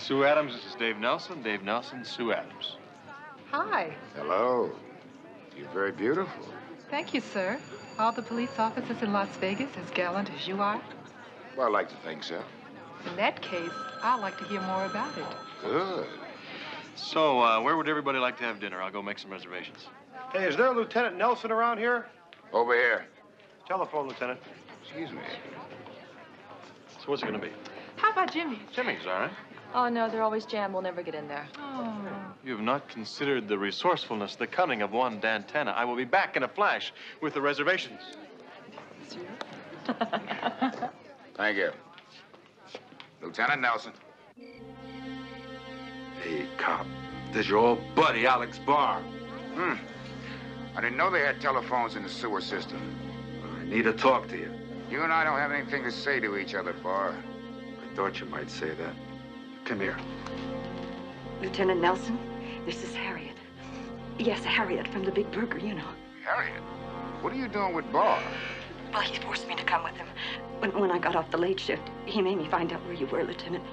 Sue Adams, this is Dave Nelson. Dave Nelson, Sue Adams. Hi. Hello. You're very beautiful. Thank you, sir. All the police officers in Las Vegas as gallant as you are? Well, I like to think so. In that case, I'd like to hear more about it. Good. So, where would everybody like to have dinner? I'll go make some reservations. Hey, is there a Lieutenant Nelson around here? Over here. Telephone, Lieutenant. Excuse me. So what's it going to be? How about Jimmy's? Jimmy's, all right. Oh, no, they're always jammed. We'll never get in there. Oh. You have not considered the resourcefulness, the cunning of one Dan Tanna. I will be back in a flash with the reservations. Thank you. Lieutenant Nelson. Hey, cop. There's your old buddy, Alex Barr. I didn't know they had telephones in the sewer system. I need to talk to you. You and I don't have anything to say to each other, Barr. I thought you might say that. Come here. Lieutenant Nelson, this is Harriet. Yes, Harriet from the Big Burger, you know. Harriet, what are you doing with Barr? Well, he forced me to come with him. When I got off the late shift, he made me find out where you were, Lieutenant.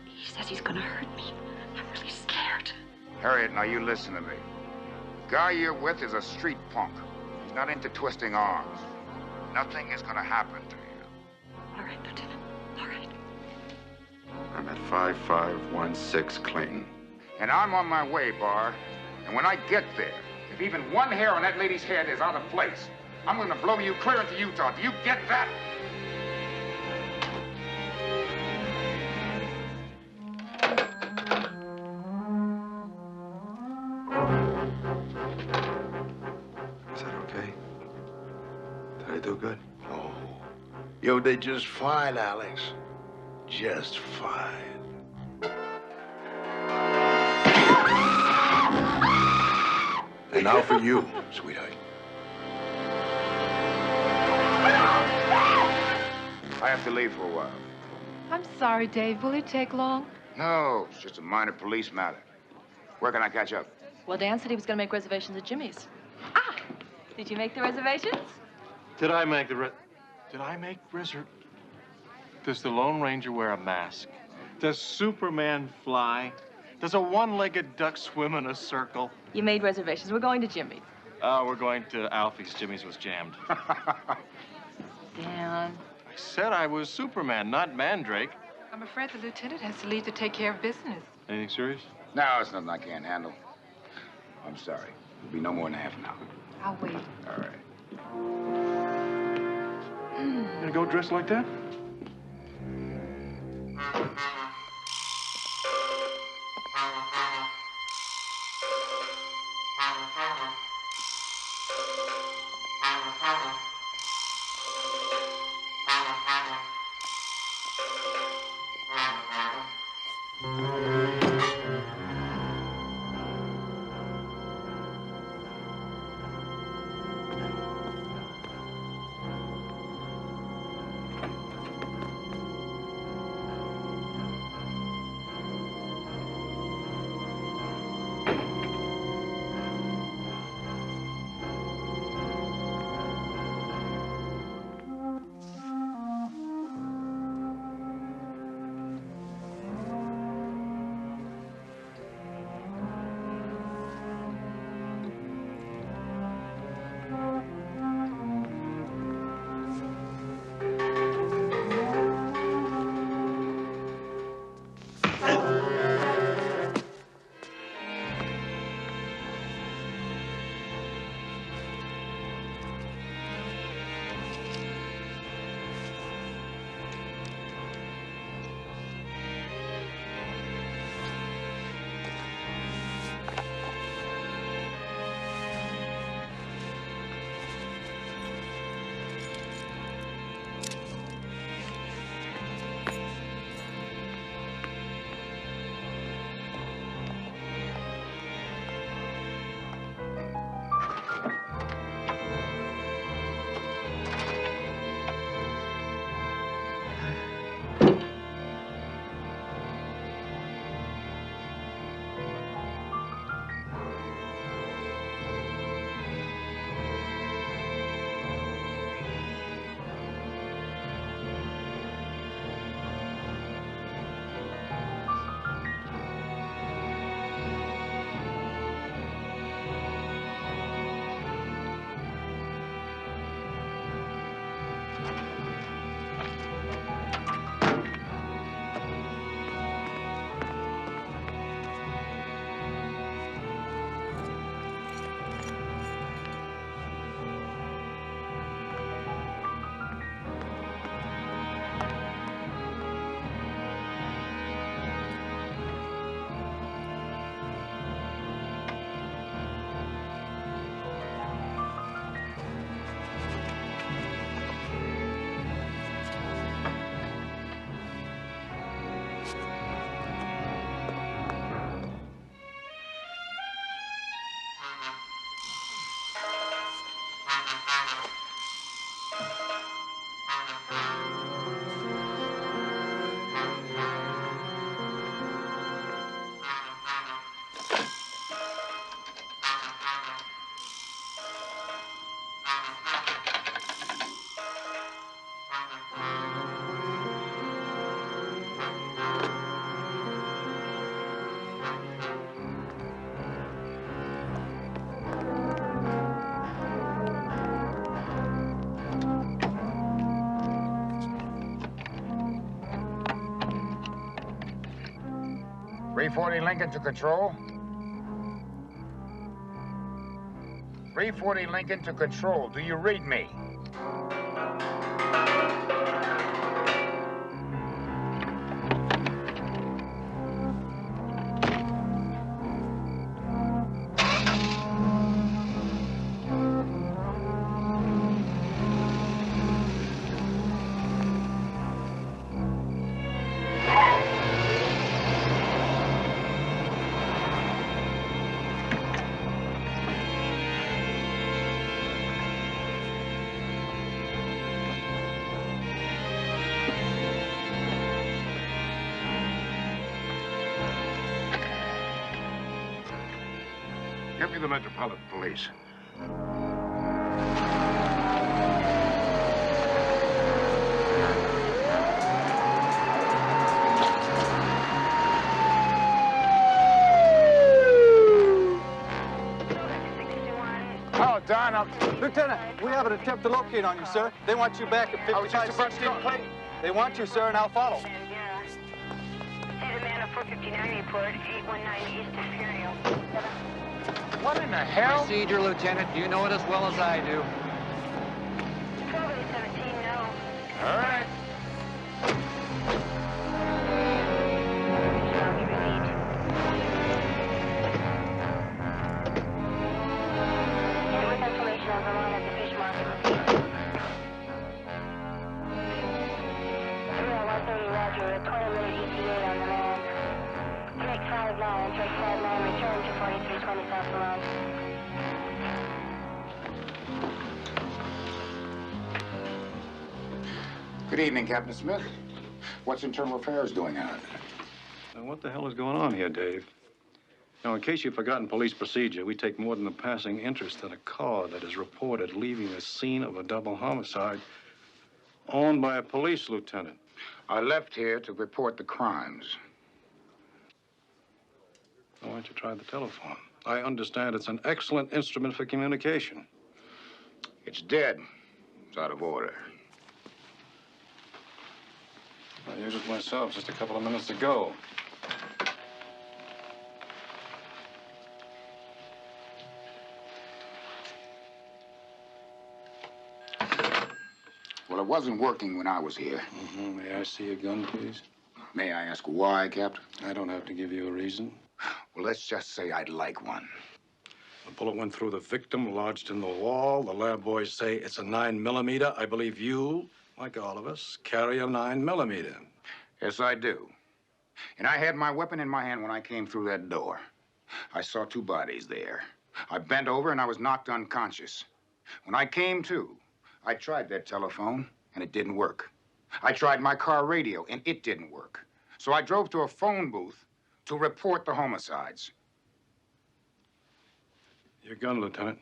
He says he's gonna hurt me. I'm really scared. Harriet, now you listen to me. The guy you're with is a street punk. He's not into twisting arms. Nothing is gonna happen to you. All right, Lieutenant. All right. I'm at 5516 Clayton. And I'm on my way, Barr. And when I get there, if even one hair on that lady's head is out of place, I'm gonna blow you clear into Utah. Do you get that? Is that okay? Did I do good? Oh, you did just fine, Alex. Just fine. And now for you, sweetheart. I have to leave for a while. I'm sorry, Dave. Will it take long? No, it's just a minor police matter. Where can I catch up? Well, Dan said he was going to make reservations at Jimmy's. Ah! Did you make the reservations? Did I make Does the Lone Ranger wear a mask? Does Superman fly? Does a one-legged duck swim in a circle? You made reservations. We're going to Jimmy's. Oh, we're going to Alfie's. Jimmy's was jammed. Dan. I said I was Superman, not Mandrake. I'm afraid the lieutenant has to leave to take care of business. Anything serious? No, it's nothing I can't handle. I'm sorry. It'll be no more than half an hour. I'll wait. All right. You gonna go dressed like that? 340 Lincoln to control. 340 Lincoln to control. Do you read me? Give me the Metropolitan Police. Oh, Don, Lieutenant, we have an attempt to locate on you, sir. They want you back at I was just about to 5516 go. Clayton. They want you, sir, and I'll follow. See the man of 459 report, 819 East Imperial. what in the hell? Procedure, Lieutenant. You know it as well as I do. 12-817, no. All right. I'll give you a lead. And with information on the line at the fish market. 130 Roger, a 20-minute ETA on the man. Take 59, take 59, return to 4320 South Line. Good evening, Captain Smith. What's Internal Affairs doing out? Now, what the hell is going on here, Dave? Now, in case you've forgotten police procedure, we take more than a passing interest in a car that is reported leaving the scene of a double homicide owned by a police lieutenant. I left here to report the crimes. Why don't you try the telephone? I understand it's an excellent instrument for communication. It's dead. It's out of order. I used it myself just a couple of minutes ago. Well, it wasn't working when I was here. May I see your gun, please? May I ask why, Captain? I don't have to give you a reason. Well, let's just say I'd like one. The bullet went through the victim, lodged in the wall. The lab boys say it's a 9mm. I believe you, like all of us, carry a 9mm. Yes, I do. And I had my weapon in my hand when I came through that door. I saw two bodies there. I bent over and I was knocked unconscious. When I came to, I tried that telephone and it didn't work. I tried my car radio and it didn't work. So I drove to a phone booth to report the homicides. Your gun, Lieutenant.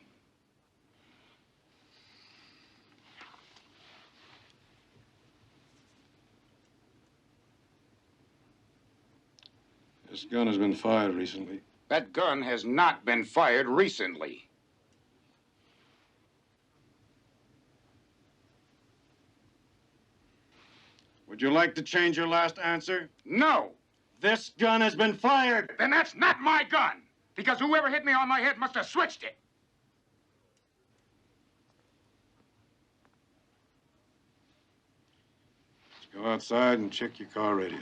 This gun has been fired recently. That gun has not been fired recently. Would you like to change your last answer? No! This gun has been fired! Then that's not my gun! Because whoever hit me on my head must have switched it! Let's go outside and check your car radio.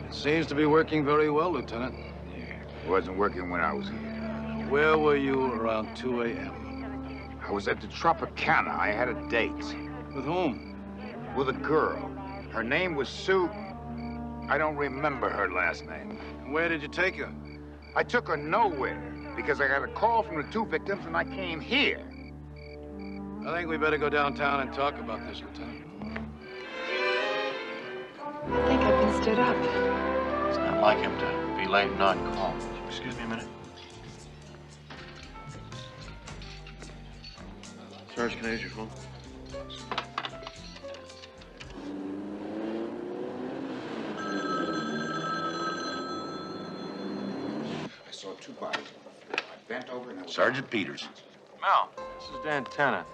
It seems to be working very well, Lieutenant. Yeah, it wasn't working when I was here. Where were you around 2 a.m.? I was at the Tropicana. I had a date. With whom? With a girl. Her name was Sue. I don't remember her last name. Where did you take her? I took her nowhere because I got a call from the two victims and I came here. I think we better go downtown and talk about this, Lieutenant. I think I've been stood up. It's not like him to be late and not call. Excuse me a minute. Sarge, can I use your phone? I saw two bodies. I bent over and I was... Sergeant Peters. Mel, this is Dan Tanna.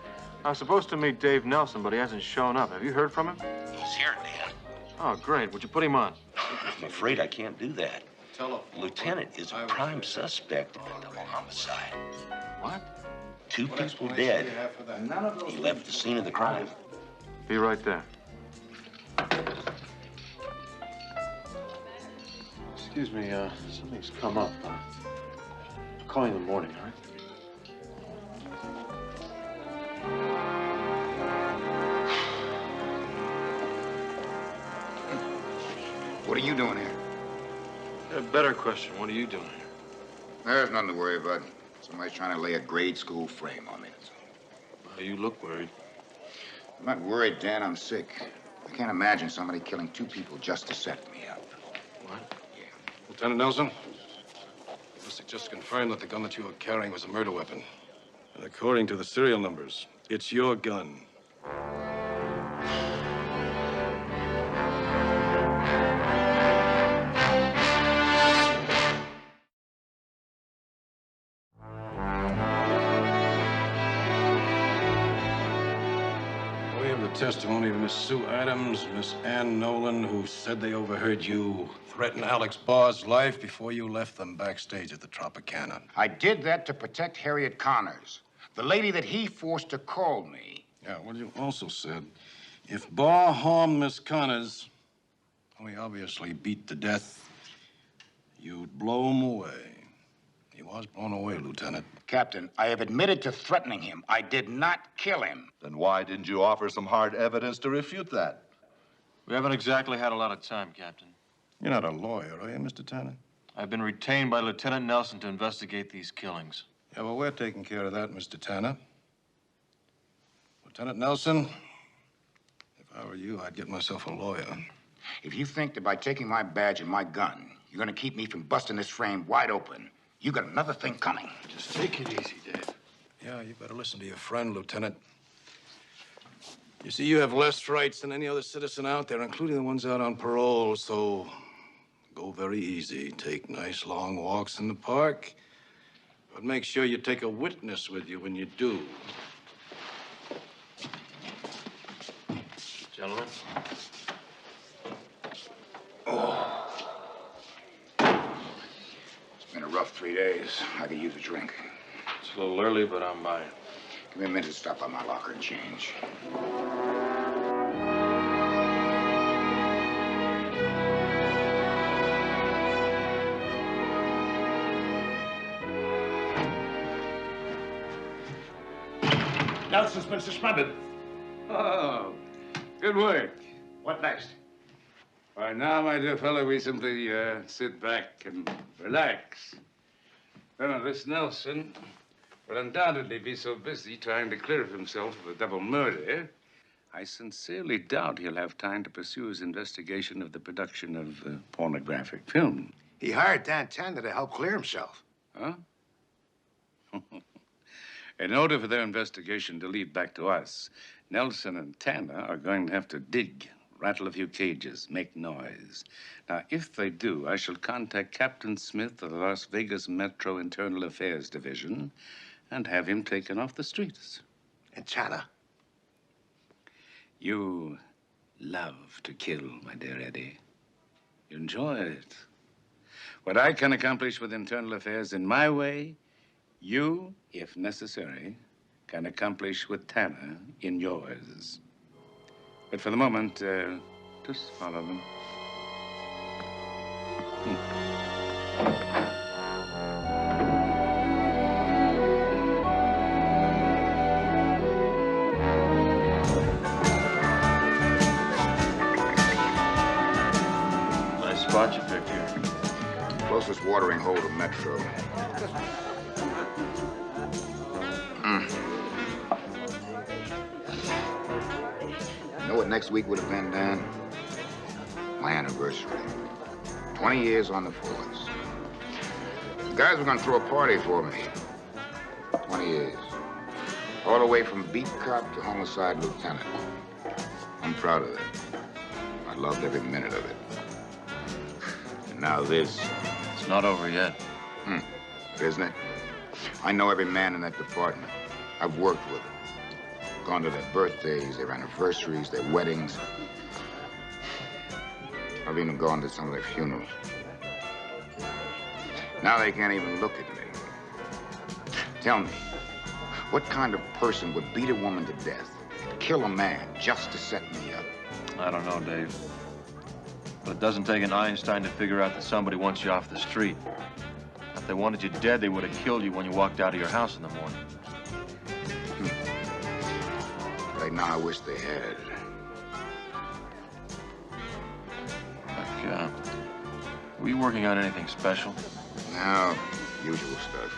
I was supposed to meet Dave Nelson, but he hasn't shown up. Have you heard from him? He's here, Dan. Oh, great. Would you put him on? I'm afraid I can't do that. Lieutenant is a prime suspect in a double homicide. What? 2 people dead. He left the scene of the crime. Be right there. Excuse me, something's come up. I'll call you in the morning, all right? What are you doing here? A better question. What are you doing here? There's nothing to worry about. Somebody's trying to lay a grade school frame on me. Well, you look worried. I'm not worried, Dan. I'm sick. I can't imagine somebody killing 2 people just to set me up. What? Yeah. Lieutenant Nelson, ballistics just confirmed that the gun that you were carrying was a murder weapon. And according to the serial numbers, it's your gun. We have the testimony of Miss Sue Adams, Miss Ann Nolan, who said they overheard you threaten Alex Barr's life before you left them backstage at the Tropicana. I did that to protect Harriet Connors, the lady that he forced to call me. Yeah, well, you also said if Barr harmed Miss Connors, who he obviously beat to death, you'd blow him away. He was blown away, Lieutenant. Captain, I have admitted to threatening him. I did not kill him. Then why didn't you offer some hard evidence to refute that? We haven't exactly had a lot of time, Captain. You're not a lawyer, are you, Mr. Tanner? I've been retained by Lieutenant Nelson to investigate these killings. Yeah, well, we're taking care of that, Mr. Tanner. Lieutenant Nelson, if I were you, I'd get myself a lawyer. If you think that by taking my badge and my gun, you're going to keep me from busting this frame wide open, you got another thing coming. Just take it easy, Dave. Yeah, you better listen to your friend, Lieutenant. You see, you have less rights than any other citizen out there, including the ones out on parole, so go very easy. Take nice long walks in the park, but make sure you take a witness with you when you do. Gentlemen. It's been a rough 3 days. I could use a drink. It's a little early, but I'm buying. Give me a minute to stop by my locker and change. Nelson's been suspended. Oh, good work. What next? Why, now, my dear fellow, we simply sit back and relax. Well, this Nelson will undoubtedly be so busy trying to clear himself of a double murder, I sincerely doubt he'll have time to pursue his investigation of the production of pornographic film. He hired Dan Tanner to help clear himself. Huh? In order for their investigation to lead back to us, Nelson and Tanner are going to have to dig, rattle a few cages, make noise. Now, if they do, I shall contact Captain Smith of the Las Vegas Metro Internal Affairs Division and have him taken off the streets. And Tanner? You love to kill, my dear Eddie. You enjoy it. What I can accomplish with Internal Affairs in my way, you, if necessary, can accomplish with Tanner in yours. But for the moment, just follow them. Nice spot you picked here. Closest watering hole to Metro. You know what next week would have been, Dan? My anniversary. 20 years on the force. The guys were gonna throw a party for me. 20 years. All the way from beat cop to homicide lieutenant. I'm proud of that. I loved every minute of it. And now this. It's not over yet. Isn't it? I know every man in that department. I've worked with them. Gone to their birthdays, their anniversaries, their weddings. I've even gone to some of their funerals. Now they can't even look at me. Tell me, what kind of person would beat a woman to death, kill a man just to set me up? I don't know, Dave. But it doesn't take an Einstein to figure out that somebody wants you off the street. If they wanted you dead, they would have killed you when you walked out of your house in the morning. Right now, I wish they had. Look, were you working on anything special? No, usual stuff.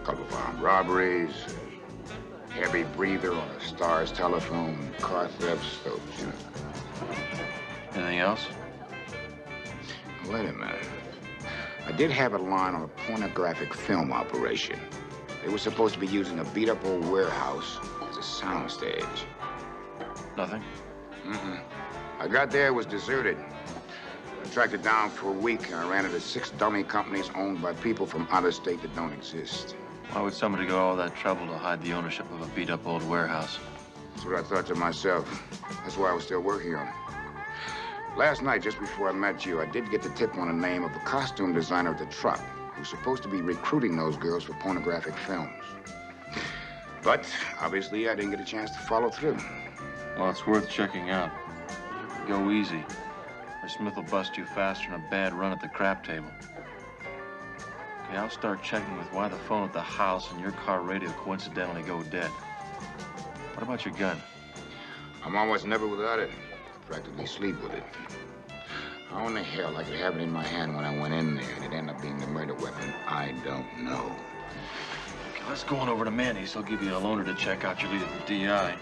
A couple of armed robberies, heavy breather on a Star's telephone, car thefts, those, you know. Anything else? Wait a minute. I did have a line on a pornographic film operation. They were supposed to be using a beat-up old warehouse as a soundstage. Nothing? I got there, it was deserted. I tracked it down for a week, and I ran into 6 dummy companies owned by people from out of state that don't exist. Why would somebody go all that trouble to hide the ownership of a beat-up old warehouse? That's what I thought to myself. That's why I was still working on it. Last night, just before I met you, I did get the tip on the name of the costume designer of the truck, who's supposed to be recruiting those girls for pornographic films. But, obviously, I didn't get a chance to follow through. Well, it's worth checking out. Go easy, or Smith will bust you faster than a bad run at the crap table. Okay, I'll start checking with why the phone at the house and your car radio coincidentally go dead. What about your gun? I'm almost never without it. Practically sleep with it. How in the hell I could have it in my hand when I went in there and it ended up being the murder weapon, I don't know. Okay, let's go on over to Manny's. He'll give you a loaner to check out your lead at the DI.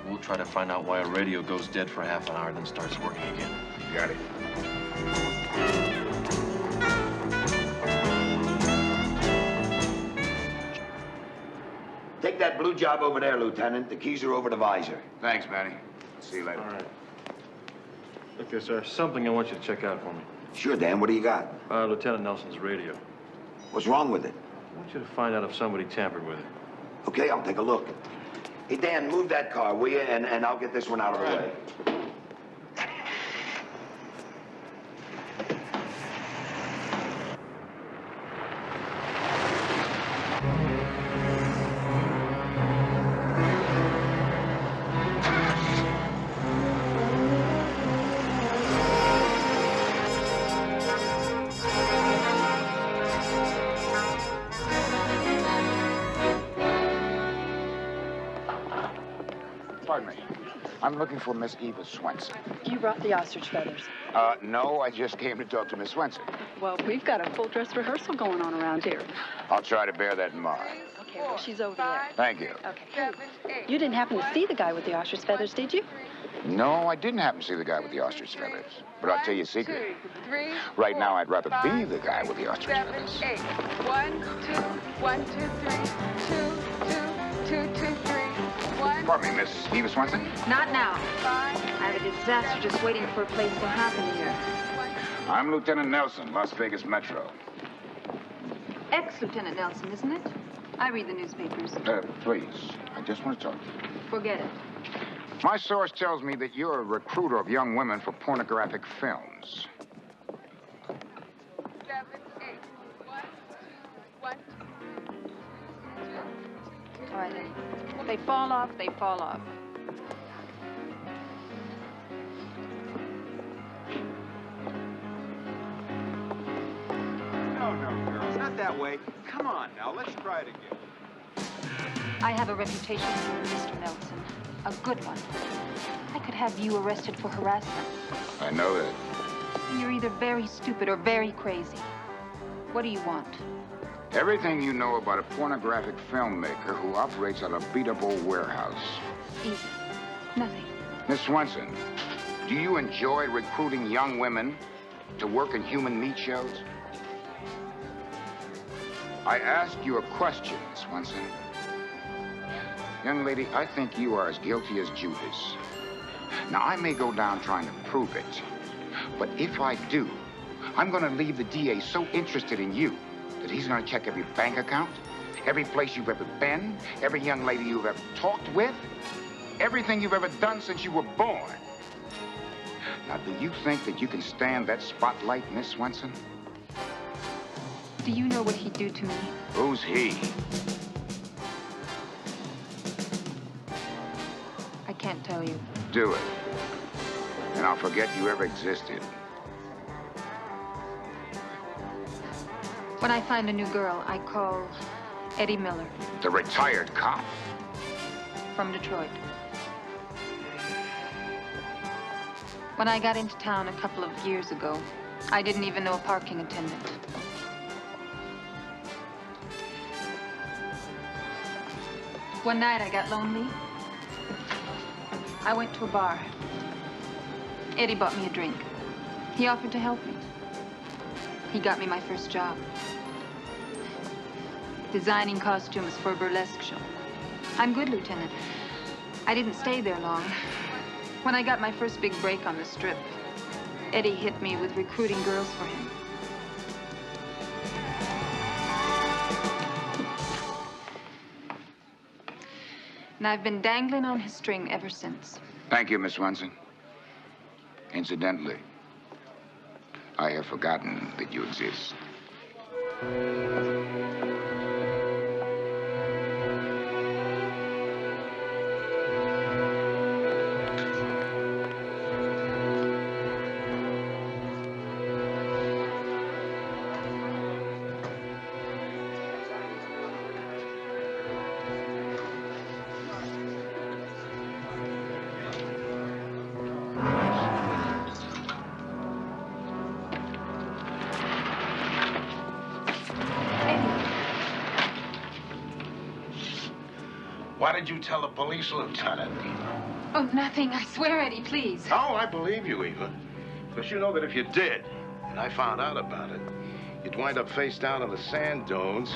We'll try to find out why a radio goes dead for half an hour, then starts working again. Got it. Take that blue job over there, Lieutenant. The keys are over to Visor. Thanks, Manny. See you later. All right. Look, there's something I want you to check out for me. Sure, Dan. What do you got? Lieutenant Nelson's radio. What's wrong with it? I want you to find out if somebody tampered with it. Okay, I'll take a look. Hey, Dan, move that car, will you? And I'll get this one out of the way. Pardon me. I'm looking for Miss Eva Swenson. You brought the ostrich feathers. No, I just came to talk to Miss Swenson. Well, we've got a full dress rehearsal going on around here. I'll try to bear that in mind. Okay, well, she's over there. Thank you. Okay. You didn't happen to see the guy with the ostrich feathers, did you? No, I didn't happen to see the guy with the ostrich feathers. But I'll tell you a secret. Right now, I'd rather be the guy with the ostrich feathers. 8. 1, 2, 1, 2, 3, 2, 2, 2, 2, 3. 1. Pardon me, Miss Eva Swenson? Not now. I have a disaster just waiting for a place to happen here. I'm Lieutenant Nelson, Las Vegas Metro. Ex-Lieutenant Nelson, isn't it? I read the newspapers. Please, I just want to talk to you. Forget it. My source tells me that you're a recruiter of young women for pornographic films. 7, 8. 1, 1, 2. All right, then. If they fall off, they fall off. No, girls, not that way. Come on now, let's try it again. I have a reputation here, Mr. Nelson. A good one. I could have you arrested for harassment. I know that. You're either very stupid or very crazy. What do you want? Everything you know about a pornographic filmmaker who operates out of a beat-up old warehouse. Easy. Nothing. Miss Swenson, do you enjoy recruiting young women to work in human meat shows? I asked you a question, Miss Swenson. Young lady, I think you are as guilty as Judas. Now, I may go down trying to prove it, but if I do, I'm going to leave the DA so interested in you that he's gonna check every bank account, every place you've ever been, every young lady you've ever talked with, everything you've ever done since you were born. Now, do you think that you can stand that spotlight, Miss Swenson? Do you know what he'd do to me? Who's he? I can't tell you. Do it. And I'll forget you ever existed. When I find a new girl, I call Eddie Miller. The retired cop. From Detroit. When I got into town a couple of years ago, I didn't even know a parking attendant. One night I got lonely. I went to a bar. Eddie bought me a drink. He offered to help me. He got me my first job. Designing costumes for a burlesque show. I'm good, Lieutenant. I didn't stay there long. When I got my first big break on the strip, Eddie hit me with recruiting girls for him. And I've been dangling on his string ever since. Thank you, Miss Swenson. Incidentally, I have forgotten that you exist. Why did you tell the police, Lieutenant? Oh, nothing. I swear, Eddie, please. Oh, I believe you, Eva. Because you know that if you did, and I found out about it, you'd wind up face down on the sand dunes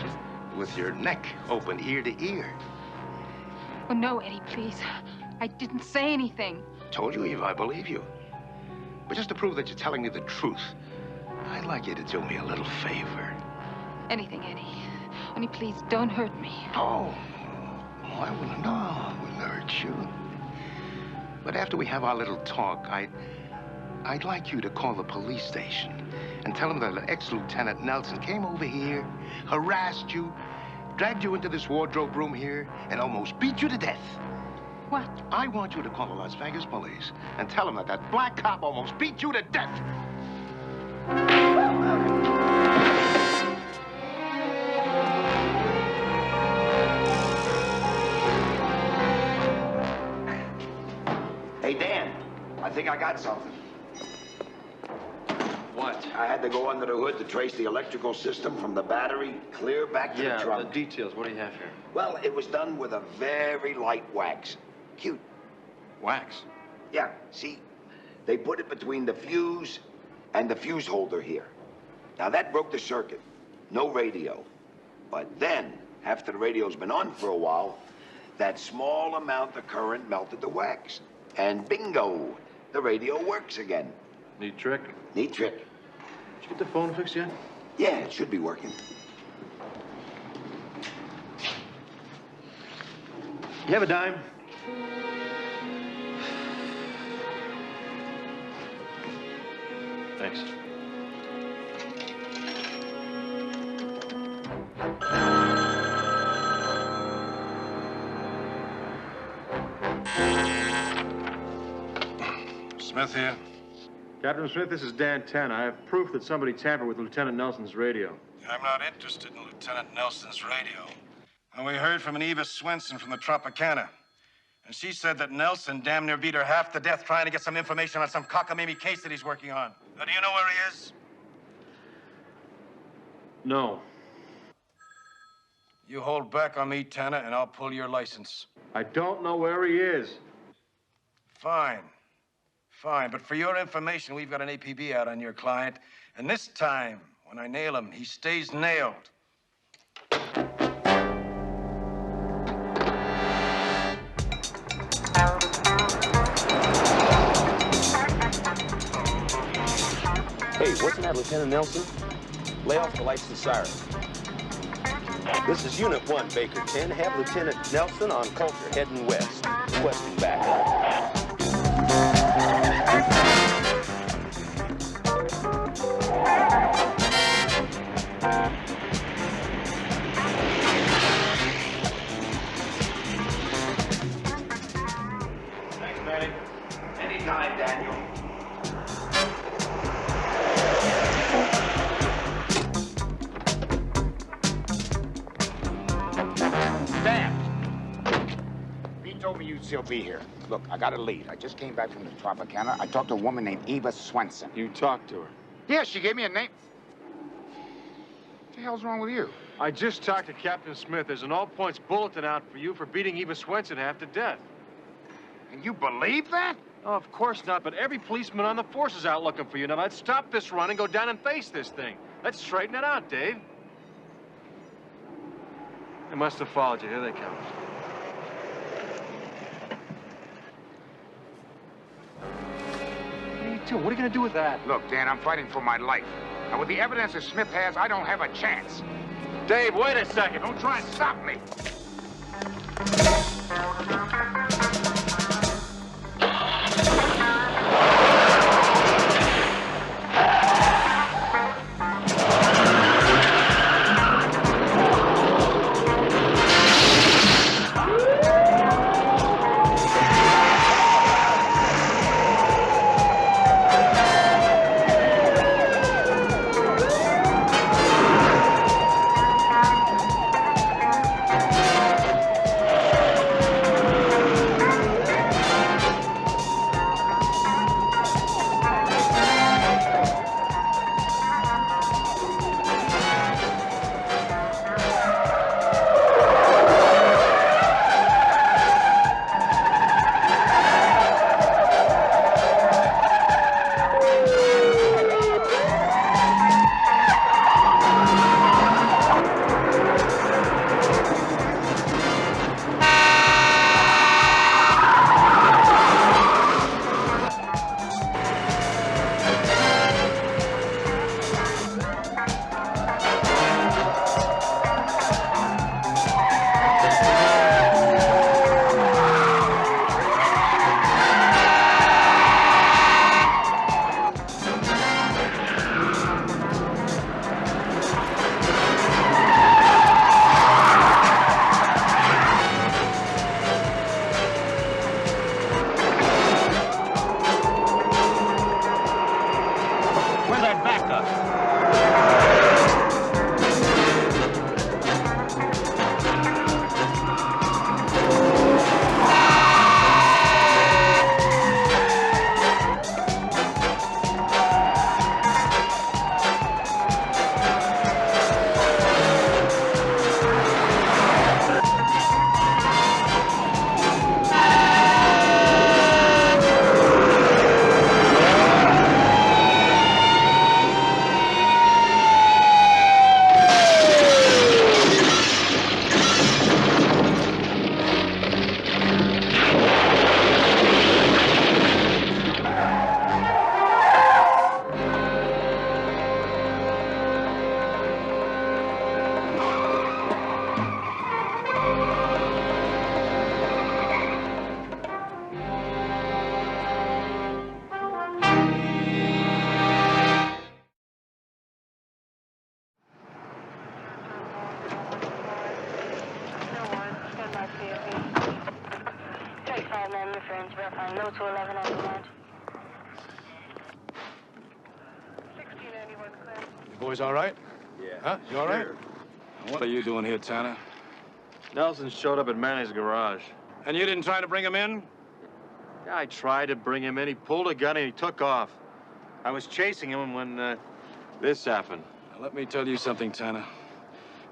with your neck open ear to ear. Oh, no, Eddie, please. I didn't say anything. Told you, Eva, I believe you. But just to prove that you're telling me the truth, I'd like you to do me a little favor. Anything, Eddie. Only please don't hurt me. Oh, I wouldn't. No, I wouldn't hurt you. But after we have our little talk, I'd like you to call the police station and tell them that ex-Lieutenant Nelson came over here, harassed you, dragged you into this wardrobe room here, and almost beat you to death. What? I want you to call the Las Vegas police and tell them that that black cop almost beat you to death. Hey, Dan, I think I got something. What? I had to go under the hood to trace the electrical system from the battery clear back to the trunk. The details. What do you have here? Well, it was done with a very light wax. Cute. Wax? Yeah, see, they put it between the fuse and the fuse holder here. Now, that broke the circuit. No radio. But then, after the radio's been on for a while, that small amount of current melted the wax. And bingo, the radio works again. Neat trick? Neat trick. Did you get the phone fixed yet? Yeah, it should be working. You have a dime? Thanks. Smith here. Captain Smith, this is Dan Tanna. I have proof that somebody tampered with Lieutenant Nelson's radio. I'm not interested in Lieutenant Nelson's radio. And we heard from an Eva Swenson from the Tropicana. And she said that Nelson damn near beat her half to death trying to get some information on some cockamamie case that he's working on. Now, do you know where he is? No. You hold back on me, Tanna, and I'll pull your license. I don't know where he is. Fine. Fine, but for your information, we've got an APB out on your client. And this time, when I nail him, he stays nailed. Hey, wasn't that Lieutenant Nelson? Lay off the lights and siren. This is Unit 1, Baker 10. Have Lieutenant Nelson on Coulter heading west. Requesting backup. Thanks, Manny. Anytime, Daniel. Told me you'd still be here. Look, I got a lead. I just came back from the Tropicana. I talked to a woman named Eva Swenson. You talked to her? Yeah, she gave me a name. What the hell's wrong with you? I just talked to Captain Smith. There's an all-points bulletin out for you for beating Eva Swenson half to death. And you believe that? Oh, of course not, but every policeman on the force is out looking for you. Now, let's stop this run and go down and face this thing. Let's straighten it out, Dave. They must have followed you. Here they come. What are you going to do with that? Look, Dan, I'm fighting for my life. And with the evidence that Smith has, I don't have a chance. Dave, wait a second. Don't try and stop me. Boys all right? Yeah. Huh? You all right? What are you doing here, Tanna? Nelson showed up at Manny's garage. And you didn't try to bring him in? Yeah, I tried to bring him in. He pulled a gun and he took off. I was chasing him when this happened. Now, let me tell you something, Tanna.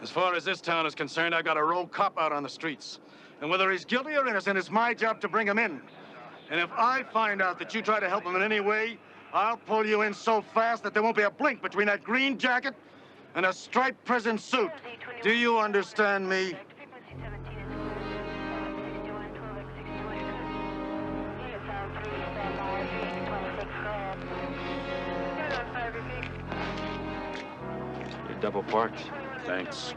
As far as this town is concerned, I got a rogue cop out on the streets. And whether he's guilty or innocent, it's my job to bring him in. And if I find out that you try to help him in any way, I'll pull you in so fast that there won't be a blink between that green jacket and a striped prison suit. Do you understand me? You're double parked. Thanks.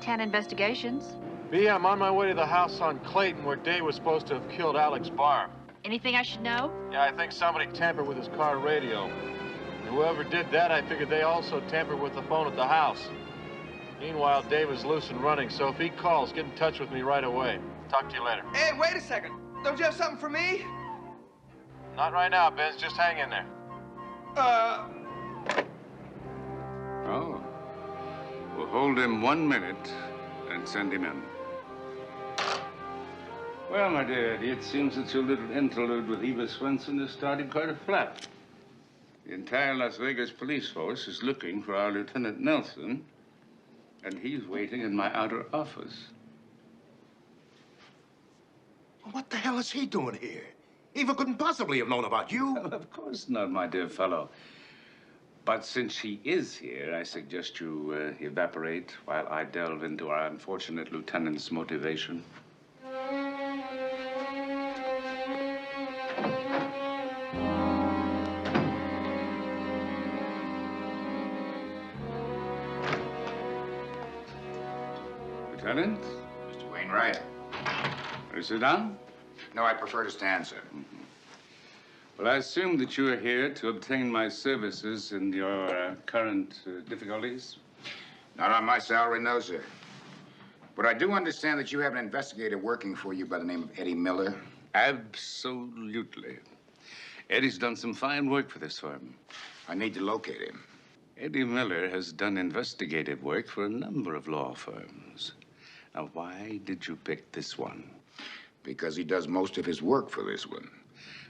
Tanna Investigations. B, I'm on my way to the house on Clayton where Dave was supposed to have killed Alex Barr. Anything I should know? Yeah, I think somebody tampered with his car radio. And whoever did that, I figured they also tampered with the phone at the house. Meanwhile, Dave is loose and running, so if he calls, get in touch with me right away. Talk to you later. Hey, wait a second. Don't you have something for me? Not right now, Benz. Just hang in there. Oh. We'll hold him 1 minute and send him in. Well, my dear Eddie, it seems that your little interlude with Eva Swenson has started quite a flap. The entire Las Vegas police force is looking for our Lieutenant Nelson, and he's waiting in my outer office. What the hell is he doing here? Eva couldn't possibly have known about you. Well, of course not, my dear fellow. But since he is here, I suggest you evaporate while I delve into our unfortunate lieutenant's motivation. Lieutenant? Mr. Wainwright. Will you sit down? No, I prefer to stand, sir. Well, I assume that you are here to obtain my services in your current difficulties? Not on my salary, no, sir. But I do understand that you have an investigator working for you by the name of Eddie Miller. Absolutely. Eddie's done some fine work for this firm. I need to locate him. Eddie Miller has done investigative work for a number of law firms. Now, why did you pick this one? Because he does most of his work for this one.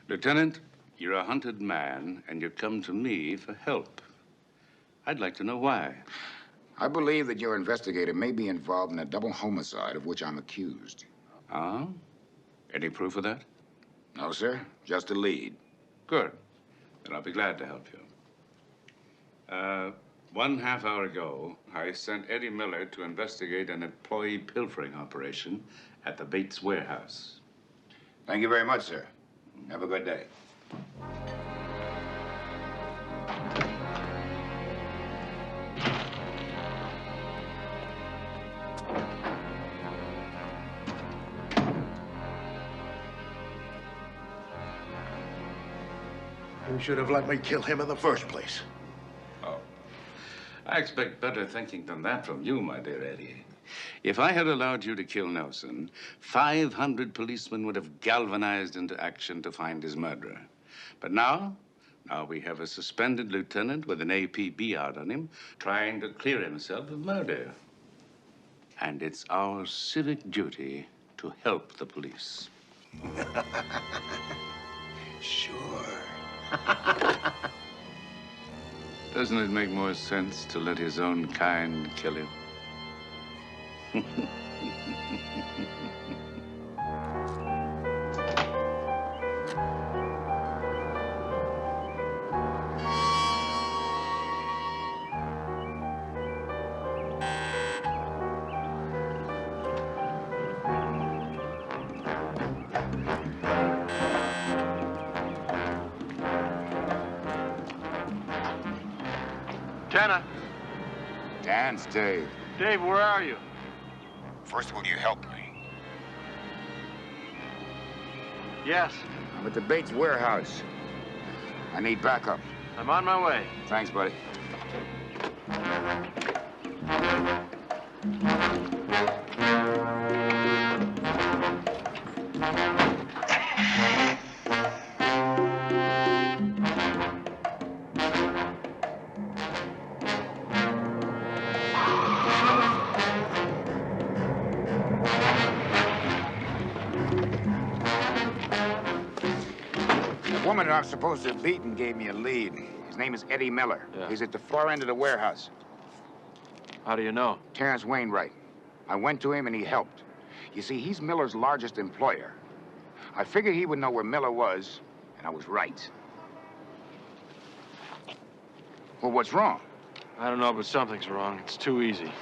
Lieutenant, you're a hunted man, and you come to me for help. I'd like to know why. I believe that your investigator may be involved in a double homicide of which I'm accused. Ah? Any proof of that? No, sir. Just a lead. Good. Then I'll be glad to help you. 1/2 hour ago, I sent Eddie Miller to investigate an employee pilfering operation at the Bates warehouse. Thank you very much, sir. Have a good day. You should have let me kill him in the first place. Oh. I expect better thinking than that from you, my dear Eddie. If I had allowed you to kill Nelson, 500 policemen would have galvanized into action to find his murderer. But now we have a suspended lieutenant with an APB out on him, trying to clear himself of murder. And it's our civic duty to help the police. Sure. Doesn't it make more sense to let his own kind kill him? Tanna. Dan, it's Dave. Dave, where are you? First, will you help me? Yes. I'm at the Bates warehouse. I need backup. I'm on my way. Thanks, buddy. The woman that I'm supposed to have beaten gave me a lead. His name is Eddie Miller. Yeah. He's at the far end of the warehouse. How do you know? Terrence Wainwright. I went to him and he helped. You see, he's Miller's largest employer. I figured he would know where Miller was, and I was right. Well, what's wrong? I don't know, but something's wrong. It's too easy.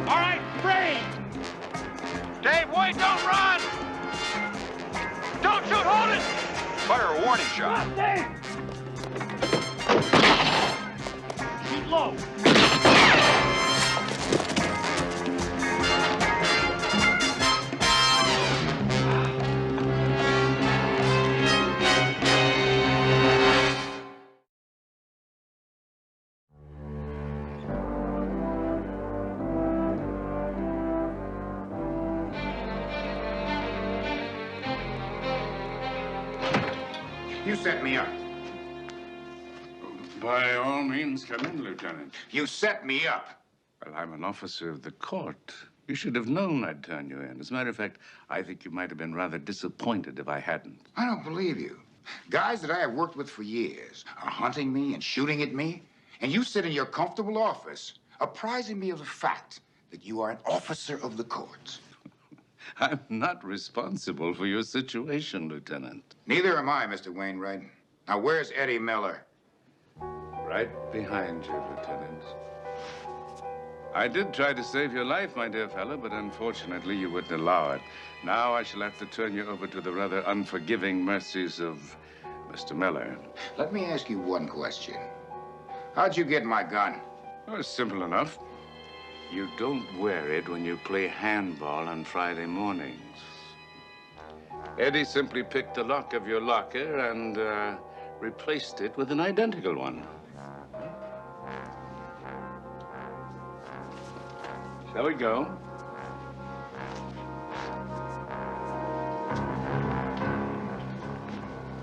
All right, free! Dave, wait, don't run! Don't shoot, hold it! Fire a warning shot. Keep low. You set me up. By all means, come in, Lieutenant. You set me up. Well, I'm an officer of the court. You should have known I'd turn you in. As a matter of fact, I think you might have been rather disappointed if I hadn't. I don't believe you. Guys that I have worked with for years are hunting me and shooting at me, and you sit in your comfortable office apprising me of the fact that you are an officer of the court. I'm not responsible for your situation, Lieutenant. Neither am I, Mr. Wainwright. Now, where's Eddie Miller? Right behind you, Lieutenant. I did try to save your life, my dear fellow, but unfortunately you wouldn't allow it. Now I shall have to turn you over to the rather unforgiving mercies of Mr. Miller. Let me ask you one question. How'd you get my gun? Oh, it's simple enough. You don't wear it when you play handball on Friday mornings. Eddie simply picked the lock of your locker and replaced it with an identical one. Shall we go?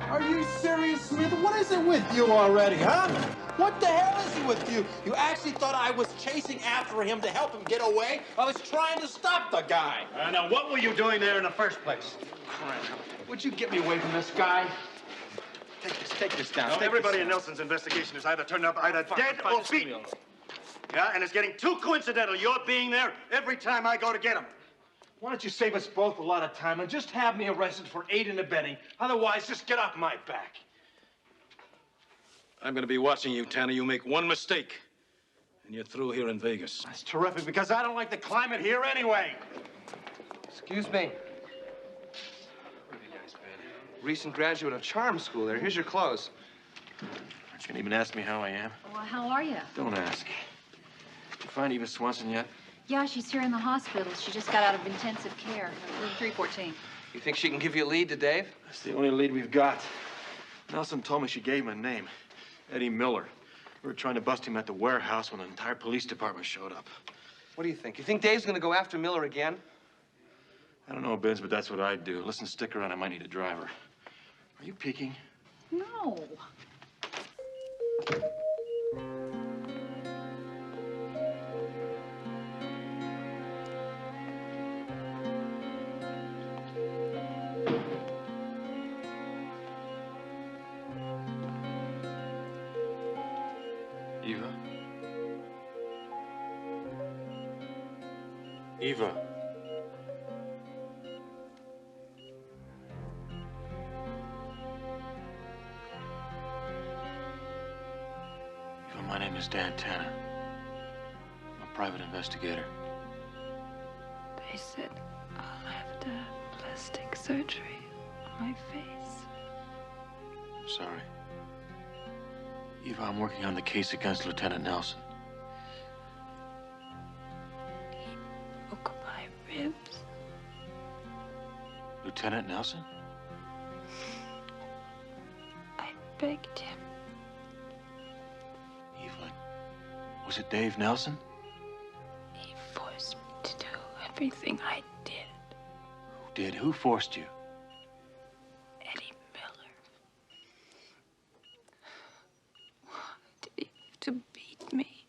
Are you serious, Smith? What is it with you already, huh? What the hell is it with you? You actually thought I was chasing after him to help him get away? I was trying to stop the guy. Now, what were you doing there in the first place? Crap. Would you get me away from this guy? Take this down. No, everybody in Nelson's investigation is either turned up either dead or beaten. Yeah, and it's getting too coincidental you're being there every time I go to get him. Why don't you save us both a lot of time and just have me arrested for aiding and abetting? Otherwise, just get off my back. I'm going to be watching you, Tanna. You make one mistake, and you're through here in Vegas. That's terrific, because I don't like the climate here anyway. Excuse me. Where have you guys been? Recent graduate of charm school there. Here's your clothes. Aren't you going to even ask me how I am? Well, how are you? Don't ask. Did you find Eva Swanson yet? Yeah, she's here in the hospital. She just got out of intensive care. Room 314. You think she can give you a lead to Dave? That's the only lead we've got. Nelson told me she gave him a name. Eddie Miller. We were trying to bust him at the warehouse when the entire police department showed up. What do you think? You think Dave's gonna go after Miller again? I don't know, Binz, but that's what I'd do. Listen, stick around. I might need a driver. Are you peeking? No. Eva? Eva? Eva, my name is Tanna. I'm a private investigator. They said I'll have to have plastic surgery on my face. I'm sorry. Eva, I'm working on the case against Lieutenant Nelson. He broke my ribs. Lieutenant Nelson? I begged him. Eva, was it Dave Nelson? He forced me to do everything I did. Who did? Who forced you? Eddie Miller. Why did he have to beat me?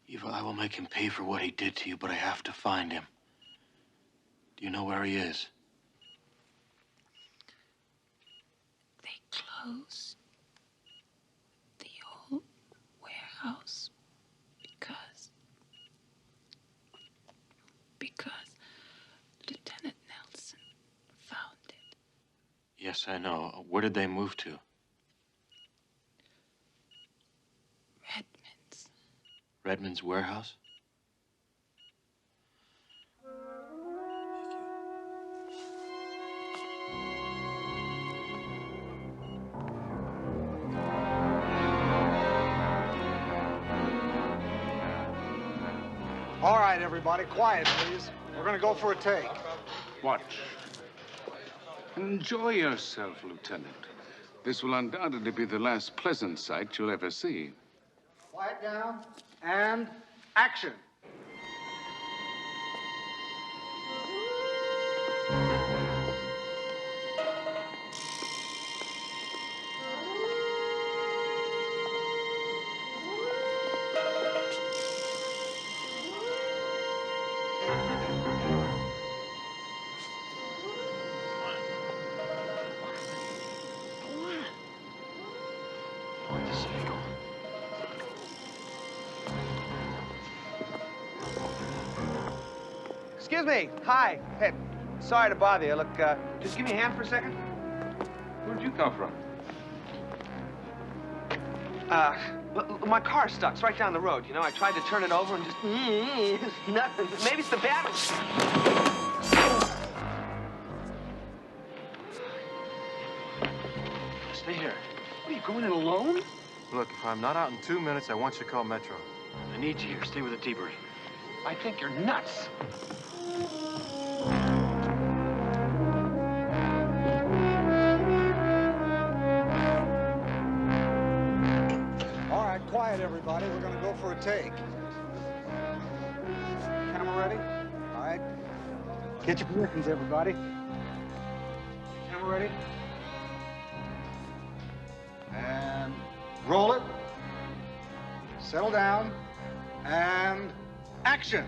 Eva, I will make him pay for what he did to you, but I have to find him. Do you know where he is? They closed the old warehouse because Lieutenant Nelson found it. Yes, I know. Where did they move to? Redmond's warehouse? quiet, everybody. Quiet, please. We're gonna go for a take. Watch. Enjoy yourself, Lieutenant. This will undoubtedly be the last pleasant sight you'll ever see. Quiet down. And action. Excuse me. Hi. Hey, sorry to bother you. Look, just give me a hand for a second. Where'd you come from? My car's stuck. It's right down the road. You know, I tried to turn it over and just nothing. Maybe it's the battery. Stay here. What, are you going in alone? Look, if I'm not out in 2 minutes, I want you to call Metro. I need you here. Stay with the T-Bird. I think you're nuts. All right, quiet, everybody. We're gonna go for a take. Camera ready? All right. Get your positions, everybody. Camera ready? And roll it. Settle down. And action.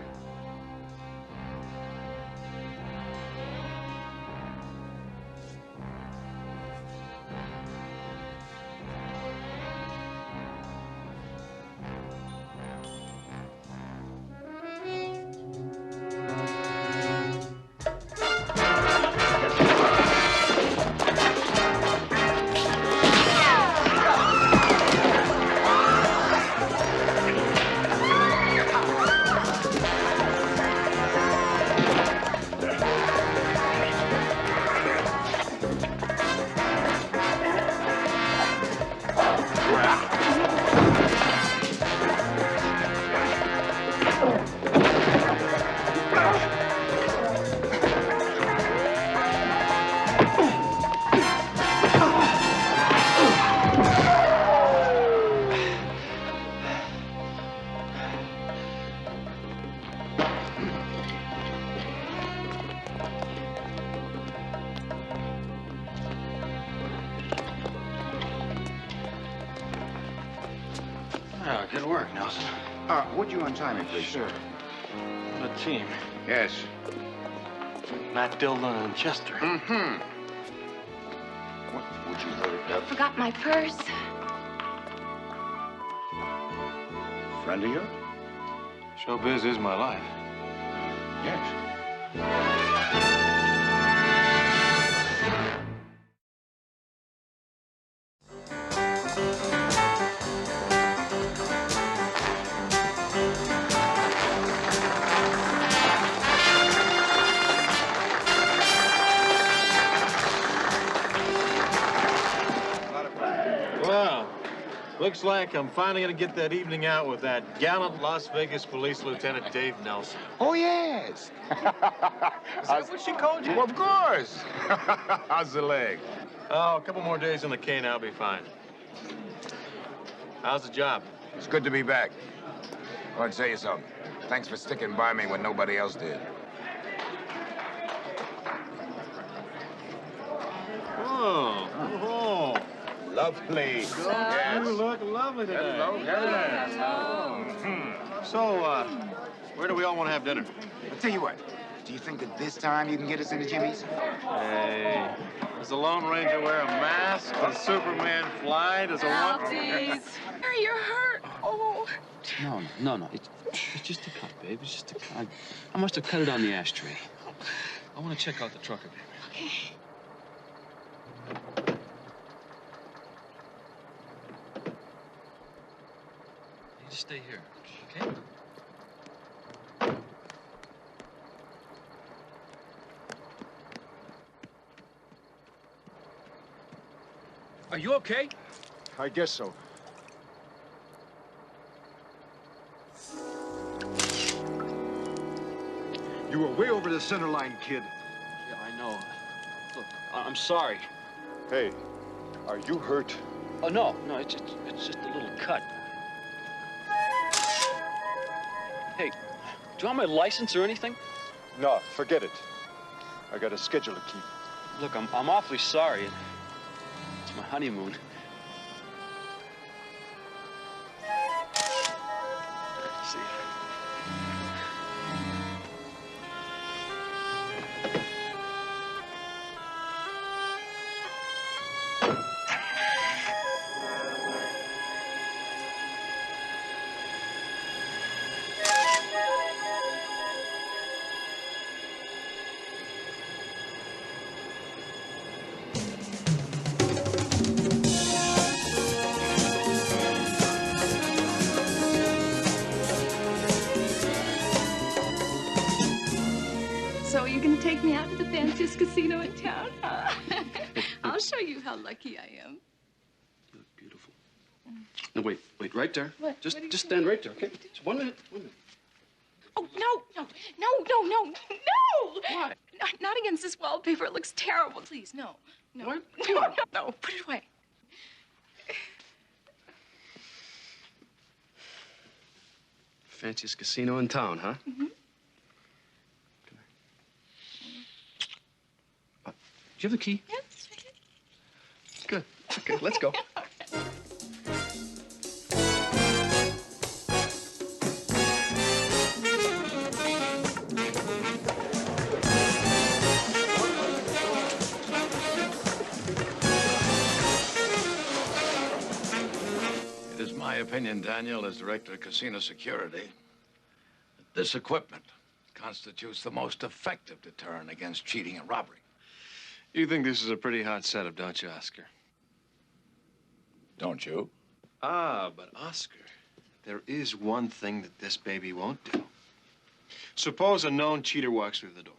Yeah, good work, Nelson. Would you untie me, please? Sure. What a team. Yes. Matt, Dillon, and Chester. Mm-hmm. What would you hurt up? Forgot my purse. Friend of yours? Showbiz is my life. Yes. Well, looks like I'm finally gonna get that evening out with that gallant Las Vegas Police Lieutenant Dave Nelson. Oh, yes. Is that what she called you? Well, of course. How's the leg? Oh, a couple more days in the cane, I'll be fine. How's the job? It's good to be back. I want to tell you something. Thanks for sticking by me when nobody else did. Oh. Oh. Lovely. You look lovely today. Hello. So, where do we all want to have dinner? I'll tell you what. Do you think that this time you can get us into Jimmy's? Hey, does the Lone Ranger wear a mask? Does Superman fly? Does a one... Please. Harry, you're hurt. Oh. No. It's just a cut, babe. It's just a cut. I must have cut it on the ashtray. I want to check out the truck a bit. Okay. You just stay here, okay? Are you okay? I guess so. You were way over the center line, kid. Yeah, I know. Look, I'm sorry. Hey, are you hurt? Oh, no, it's just a little cut. Hey, do you want my license or anything? No, forget it. I got a schedule to keep. Look, I'm awfully sorry. It's my honeymoon. See ya. So you're gonna take me out to the fanciest casino in town, huh? I'll show you how lucky I am. No, wait, right there. What? Just What are you stand right there, okay? Just 1 minute, 1 minute. Oh, no. Why? Not against this wallpaper. It looks terrible. Please, no. What? No. Put it away. Fanciest casino in town, huh? Mm-hmm. Do you have the key? Yes. Good. Okay, let's go. It is my opinion, Daniel, as director of casino security, that this equipment constitutes the most effective deterrent against cheating and robbery. You think this is a pretty hot setup, don't you, Oscar? Don't you? Ah, but Oscar, there is one thing that this baby won't do. Suppose a known cheater walks through the door.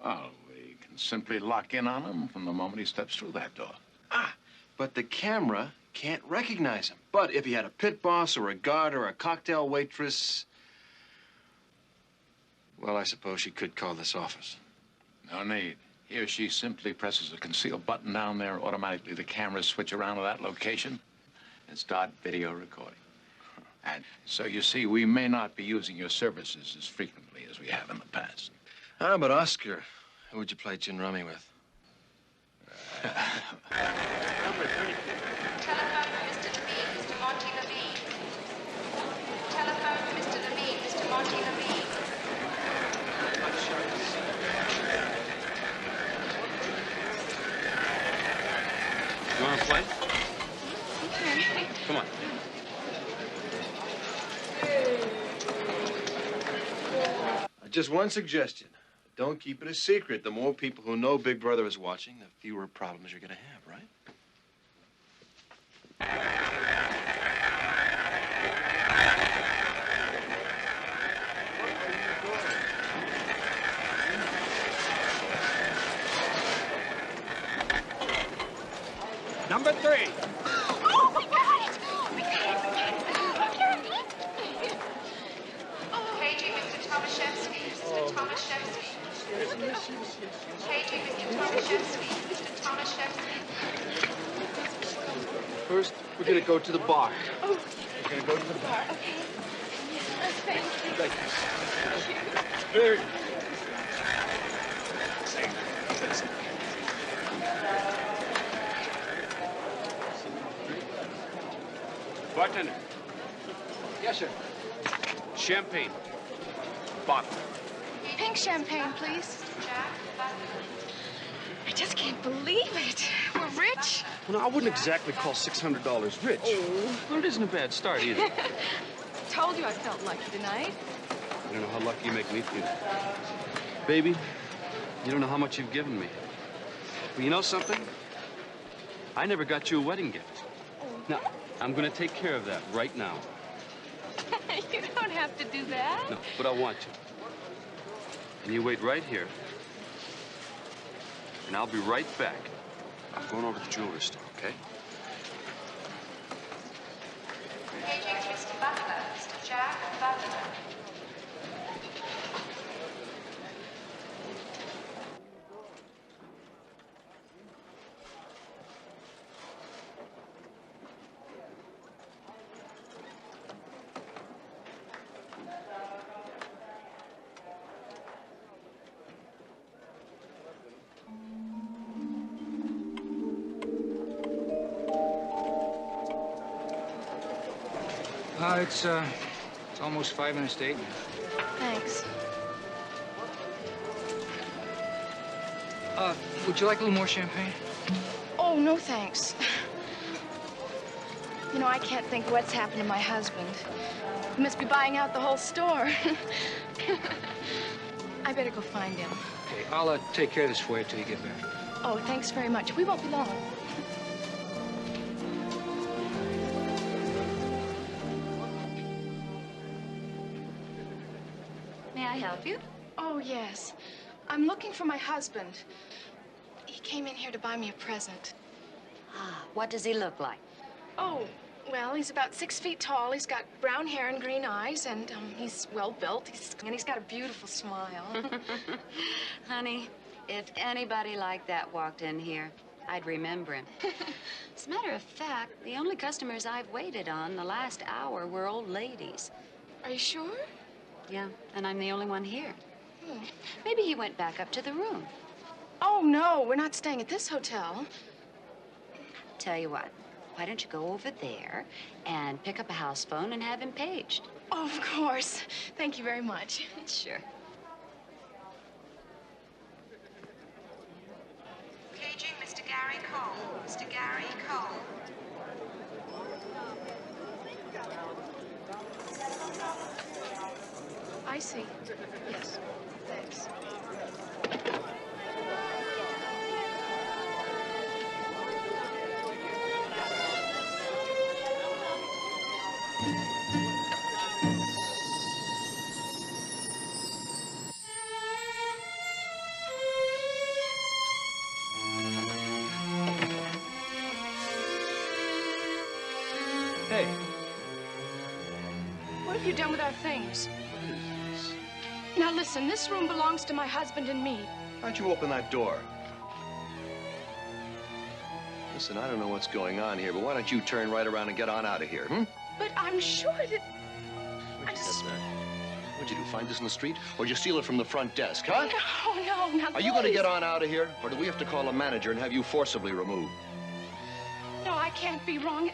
Well, we can simply lock in on him from the moment he steps through that door. Ah, but the camera can't recognize him. But if he had a pit boss or a guard or a cocktail waitress, well, I suppose she could call this office. No need. He or she simply presses a concealed button down there. Automatically, the cameras switch around to that location and start video recording. And so, you see, we may not be using your services as frequently as we have in the past. Ah, but Oscar, who would you play gin rummy with? Number 30. Telephone for Mr. Levine, Mr. Monty Levine. Telephone for Mr. Levine, Mr. Monty Levine. You want to play? Okay. Come on. Just one suggestion. Don't keep it a secret. The more people who know Big Brother is watching, the fewer problems you're going to have, right? Number 3. Oh, my God! KG, Mr. Tomaszewski, Mr. Tomaszewski. KG, Mr. Tomaszewski, Mr. Tomaszewski. First, we're going to go to the bar. Oh. We're going to go to the bar. Okay. Thank you. Thank you. Very good. Bartender. Yes, sir. Champagne. Bottle. Pink champagne, please. I just can't believe it. We're rich. Well, no, I wouldn't exactly call $600 rich. Oh. But it isn't a bad start either. Told you I felt lucky tonight. I don't know how lucky you make me feel. Baby, you don't know how much you've given me. But you know something? I never got you a wedding gift. Now, I'm going to take care of that right now. You don't have to do that. No, but I want to. And you wait right here. And I'll be right back. I'm going over to the jewelry store, okay? Paging Mr. Butler, Mr. Jack Butler. It's almost 8 minutes now. Thanks. Would you like a little more champagne? Oh, no thanks. You know, I can't think what's happened to my husband. He must be buying out the whole store. I better go find him. Okay, I'll take care of this for you till you get back. Oh, thanks very much. We won't be long. May I help you? Oh, yes. I'm looking for my husband. He came in here to buy me a present. Ah, what does he look like? Oh, well, he's about 6 feet tall. He's got brown hair and green eyes, and he's well-built. And he's got a beautiful smile. Honey, if anybody like that walked in here, I'd remember him. As a matter of fact, the only customers I've waited on the last hour were old ladies. Are you sure? Yeah, and I'm the only one here. Maybe he went back up to the room. Oh, no, we're not staying at this hotel. Tell you what, why don't you go over there and pick up a house phone and have him paged? Oh, of course. Thank you very much. Sure. Paging Mr. Gary Cole. Mr. Gary Cole. I see. Yes. Thanks. Hey. What have you done with our things? Now listen, this room belongs to my husband and me. Why'd you open that door? Listen, I don't know what's going on here, but why don't you turn right around and get on out of here, hmm? But I'm sure that... Where'd you get that? What'd you do, find this in the street? Or did you steal it from the front desk, huh? No, not Are you going to please. get on out of here? Or do we have to call a manager and have you forcibly removed? No, I can't be wrong.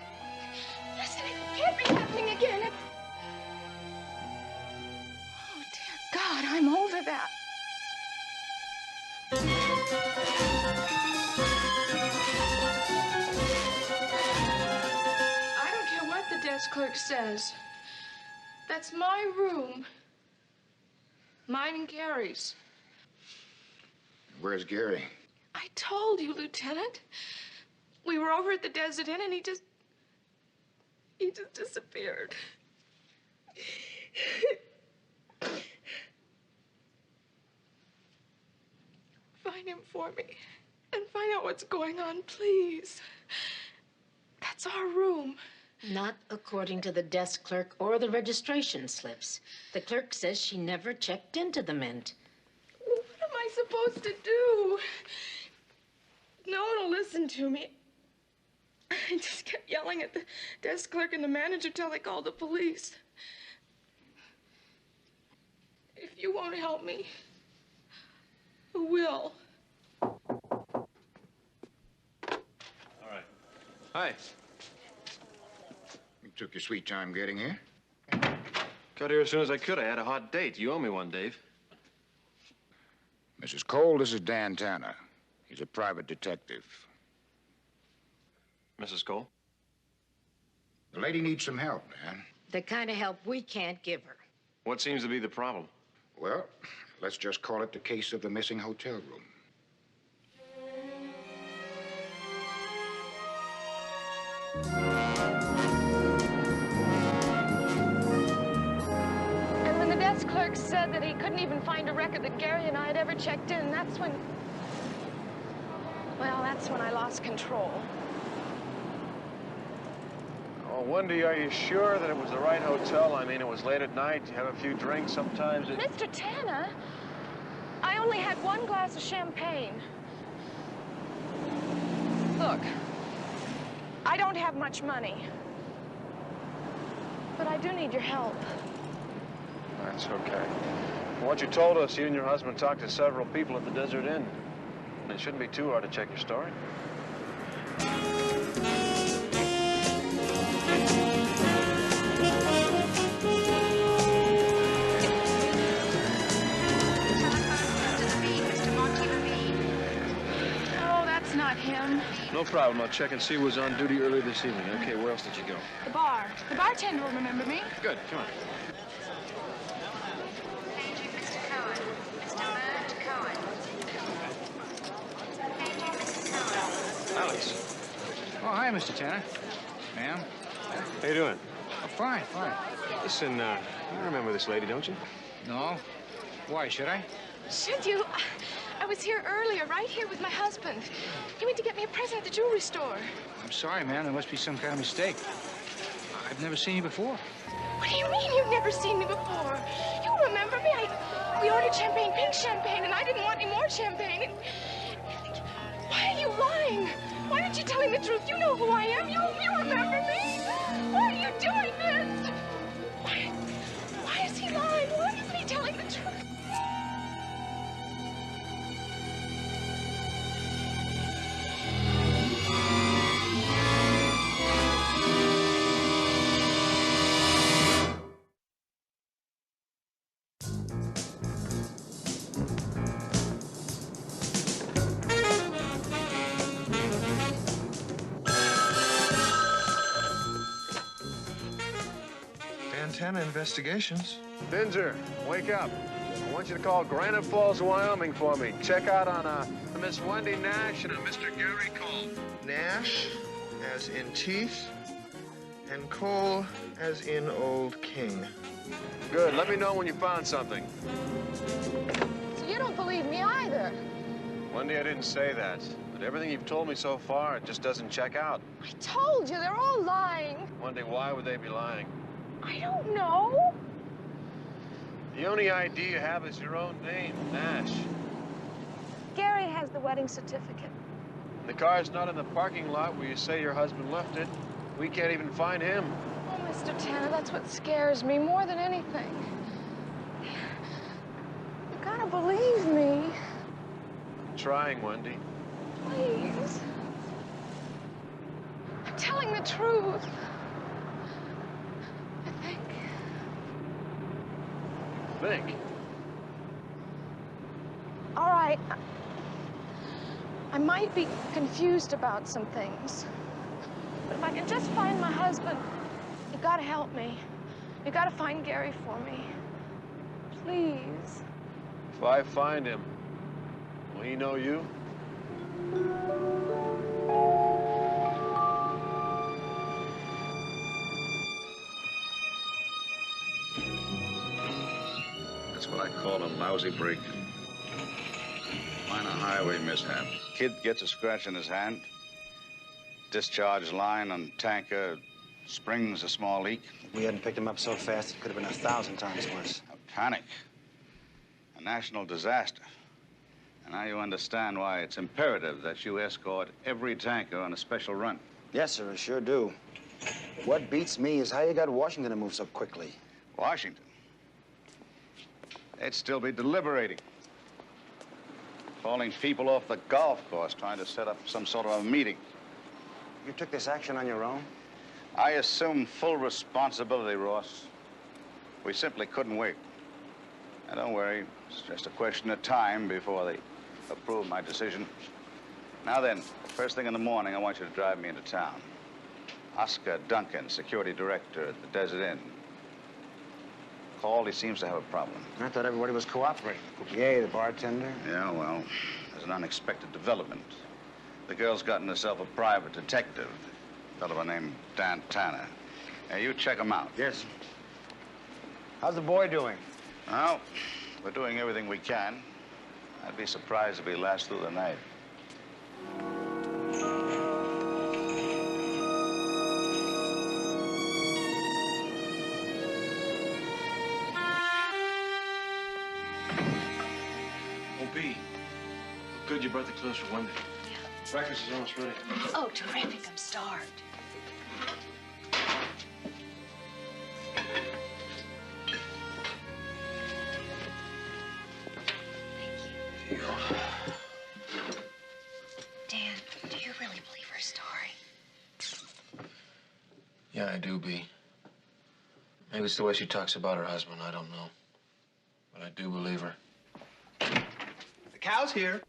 Listen, it can't be happening again. Oh, dear God, I'm over that. I don't care what the desk clerk says. That's my room. Mine and Gary's. Where's Gary? I told you, Lieutenant. We were over at the Desert Inn, and he just disappeared. Find him for me and find out what's going on, please. That's our room. Not according to the desk clerk or the registration slips. The clerk says she never checked into the Mint. What am I supposed to do? No one will listen to me. I just kept yelling at the desk clerk and the manager till they called the police. If you won't help me, who will? All right. Hi. You took your sweet time getting here? Got here as soon as I could. I had a hot date. You owe me one, Dave. Mrs. Cole, this is Dan Tanna. He's a private detective. Mrs. Cole? The lady needs some help, man. The kind of help we can't give her. What seems to be the problem? Well, let's just call it the case of the missing hotel room. And when the desk clerk said that he couldn't even find a record that Gary and I had ever checked in, that's when... Well, that's when I lost control. Oh, Wendy, are you sure that it was the right hotel? I mean, it was late at night. You have a few drinks sometimes. Mr. Tanna, I only had one glass of champagne. Look, I don't have much money, but I do need your help. That's okay. From what you told us, you and your husband talked to several people at the Desert Inn. It shouldn't be too hard to check your story. No problem. I'll check and see who was on duty earlier this evening. Okay, where else did you go? The bar. The bartender will remember me. Good, come on. Paging Mr. Cohen. Mr. Bert Cohen. Paging Mr. Cohen. Alex. Oh, hi, Mr. Tanner. Ma'am. How you doing? Oh, fine, fine. Listen, you remember this lady, don't you? No. Why, should I? Should you? I was here earlier, right here with my husband. He went to get me a present at the jewelry store. I'm sorry, ma'am. There must be some kind of mistake. I've never seen you before. What do you mean you've never seen me before? You remember me? We ordered champagne, pink champagne, and I didn't want any more champagne. Why are you lying? Why aren't you telling the truth? You know who I am. You remember me. Why are you doing this? Why is he lying? Why isn't he telling the truth? Tanna investigations. Binzer, wake up. I want you to call Granite Falls, Wyoming for me. Check out on Miss Wendy Nash and a Mr. Gary Cole. Nash, as in teeth, and Cole, as in old king. Good. Let me know when you found something. So you don't believe me either. Wendy, I didn't say that. But everything you've told me so far, it just doesn't check out. I told you, they're all lying. Wendy, why would they be lying? I don't know. The only ID you have is your own name, Nash. Gary has the wedding certificate. The car's not in the parking lot where you say your husband left it. We can't even find him. Oh, Mr. Tanner, that's what scares me more than anything. You gotta believe me. I'm trying, Wendy. Please. I'm telling the truth. Think. All right. I might be confused about some things. But if I can just find my husband, you gotta help me. You gotta find Gary for me. Please. If I find him, will he know you? That's what I call a lousy break. Minor highway mishap. Kid gets a scratch in his hand. Discharge line on tanker. Springs a small leak. If we hadn't picked him up so fast, it could have been 1,000 times worse. A panic. A national disaster. And now you understand why it's imperative that you escort every tanker on a special run. Yes, sir, I sure do. What beats me is how you got Washington to move so quickly. Washington? They'd still be deliberating. Calling people off the golf course, trying to set up some sort of a meeting. You took this action on your own? I assume full responsibility, Ross. We simply couldn't wait. Now, don't worry. It's just a question of time before they approve my decision. Now then, first thing in the morning, I want you to drive me into town. Oscar Duncan, security director at the Desert Inn. Called, he seems to have a problem. I thought everybody was cooperating. Yay, the bartender. Yeah, well, there's an unexpected development. The girl's gotten herself a private detective, a fellow named Tanna. Hey, you check him out. Yes. How's the boy doing? Well, we're doing everything we can. I'd be surprised if he lasts through the night. Good, you brought the clothes for Wendy. Yeah. Breakfast is almost ready. Oh, terrific. I'm starved. Here you go. Dan, do you really believe her story? Yeah, I do, B. Maybe it's the way she talks about her husband. I don't know. But I do believe her. The cow's here.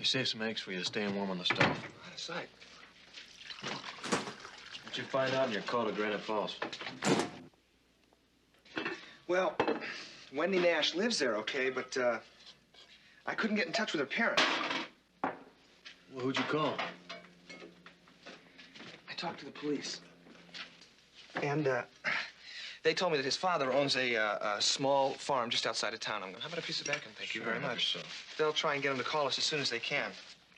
You saved some eggs for you, staying warm on the stove. Out of sight. What'd you find out in your call to Granite Falls? Well, Wendy Nash lives there, okay, but I couldn't get in touch with her parents. Well, who'd you call? I talked to the police. And they told me that his father owns a small farm just outside of town. I'm going, how about a piece of bacon? Thank you very much. So. They'll try and get him to call us as soon as they can.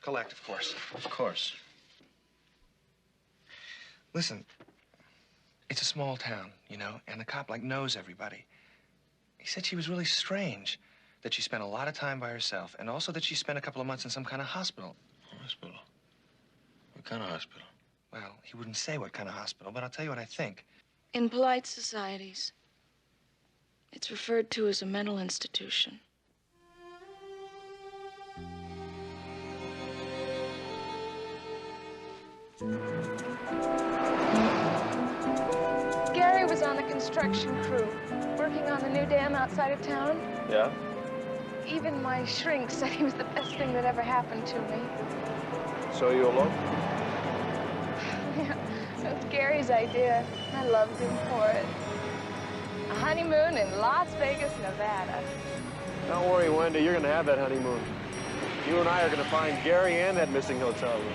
Collect, of course. Of course. Listen, it's a small town, you know, and the cop, like, knows everybody. He said she was really strange, that she spent a lot of time by herself, and also that she spent a couple of months in some kind of hospital. Hospital? What kind of hospital? Well, he wouldn't say what kind of hospital, but I'll tell you what I think. In polite societies, it's referred to as a mental institution. Gary was on the construction crew, working on the new dam outside of town. Yeah? Even my shrink said he was the best thing that ever happened to me. So you alone? Yeah, it was Gary's idea. I loved him for it. A honeymoon in Las Vegas, Nevada. Don't worry, Wendy. You're going to have that honeymoon. You and I are going to find Gary and that missing hotel room.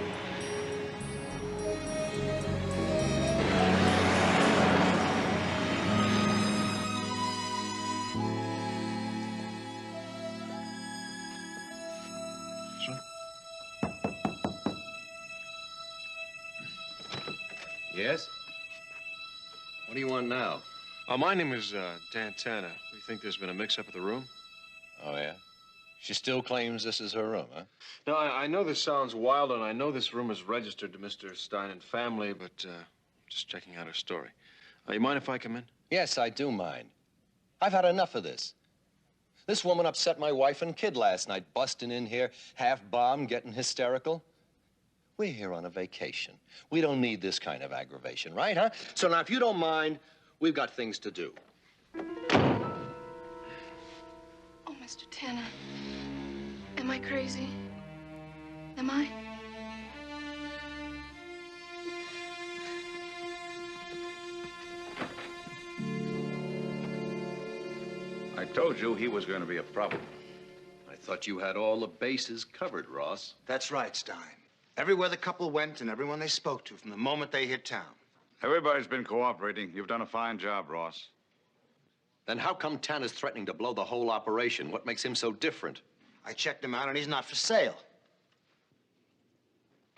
Yes? What do you want now? My name is Dan Tanna. We think there's been a mix-up at the room. Oh, yeah? She still claims this is her room, huh? No, I know this sounds wild, and I know this room is registered to Mr. Stein and family, but just checking out her story. You mind if I come in? Yes, I do mind. I've had enough of this. This woman upset my wife and kid last night, busting in here, half-bombed, getting hysterical. We're here on a vacation. We don't need this kind of aggravation, right, huh? So now, if you don't mind, we've got things to do. Oh, Mr. Tanner, am I crazy? Am I? I told you he was going to be a problem. I thought you had all the bases covered, Ross. That's right, Stein. Everywhere the couple went and everyone they spoke to from the moment they hit town. Everybody's been cooperating. You've done a fine job, Ross. Then how come Tanner's threatening to blow the whole operation? What makes him so different? I checked him out and he's not for sale.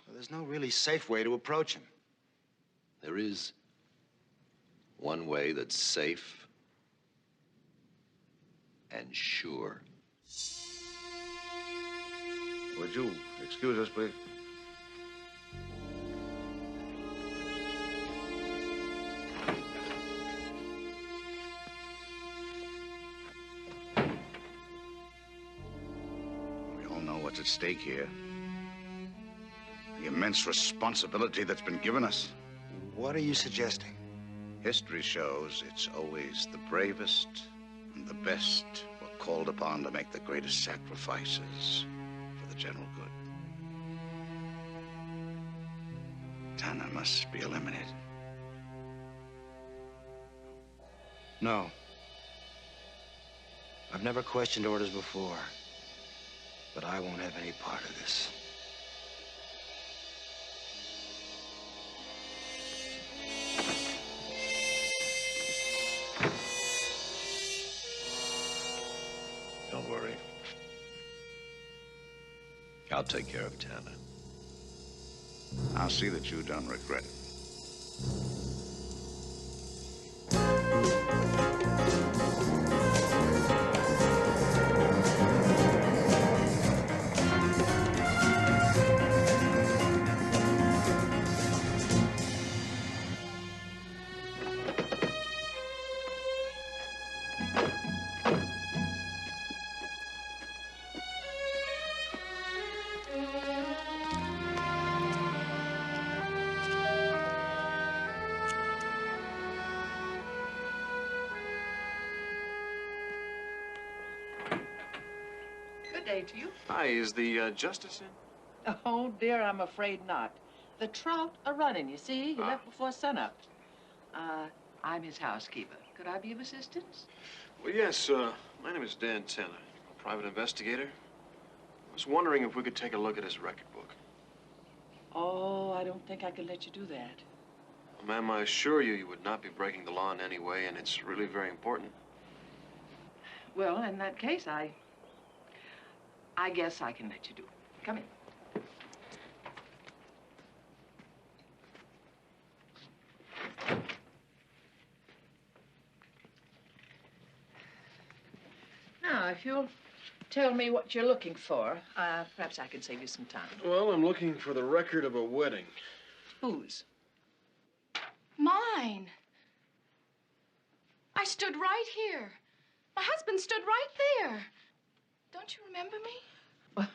Well, there's no really safe way to approach him. There is one way that's safe and sure. Would you excuse us, please? We all know what's at stake here. The immense responsibility that's been given us. What are you suggesting? History shows it's always the bravest and the best were called upon to make the greatest sacrifices for the general good. Tanna must be eliminated. No. I've never questioned orders before, but I won't have any part of this. Don't worry. I'll take care of Tanna. I'll see that you don't regret it. say to you? Hi, is the justice in? Oh, dear, I'm afraid not. The trout are running, you see. He left before sunup. I'm his housekeeper. Could I be of assistance? Well, yes, my name is Dan Tanna, a private investigator. I was wondering if we could take a look at his record book. Oh, I don't think I could let you do that. Well, ma'am, I assure you, you would not be breaking the law in any way, and it's really very important. Well, in that case, I guess I can let you do it. Come in. Now, if you'll tell me what you're looking for, perhaps I can save you some time. Well, I'm looking for the record of a wedding. Whose? Mine. I stood right here. My husband stood right there. Don't you remember me? Well,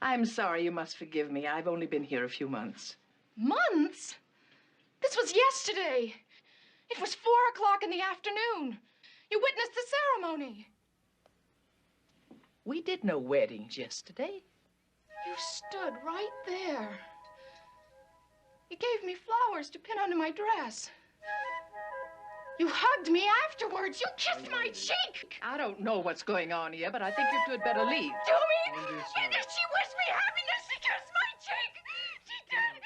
I'm sorry. You must forgive me. I've only been here a few months. Months? This was yesterday. It was 4 o'clock in the afternoon. You witnessed the ceremony. We did no weddings yesterday. You stood right there. You gave me flowers to pin under my dress. You hugged me afterwards. You kissed my cheek. I don't know what's going on here, but I think you two had better leave. Do me? And did she wish me happiness? She kissed my cheek. She did.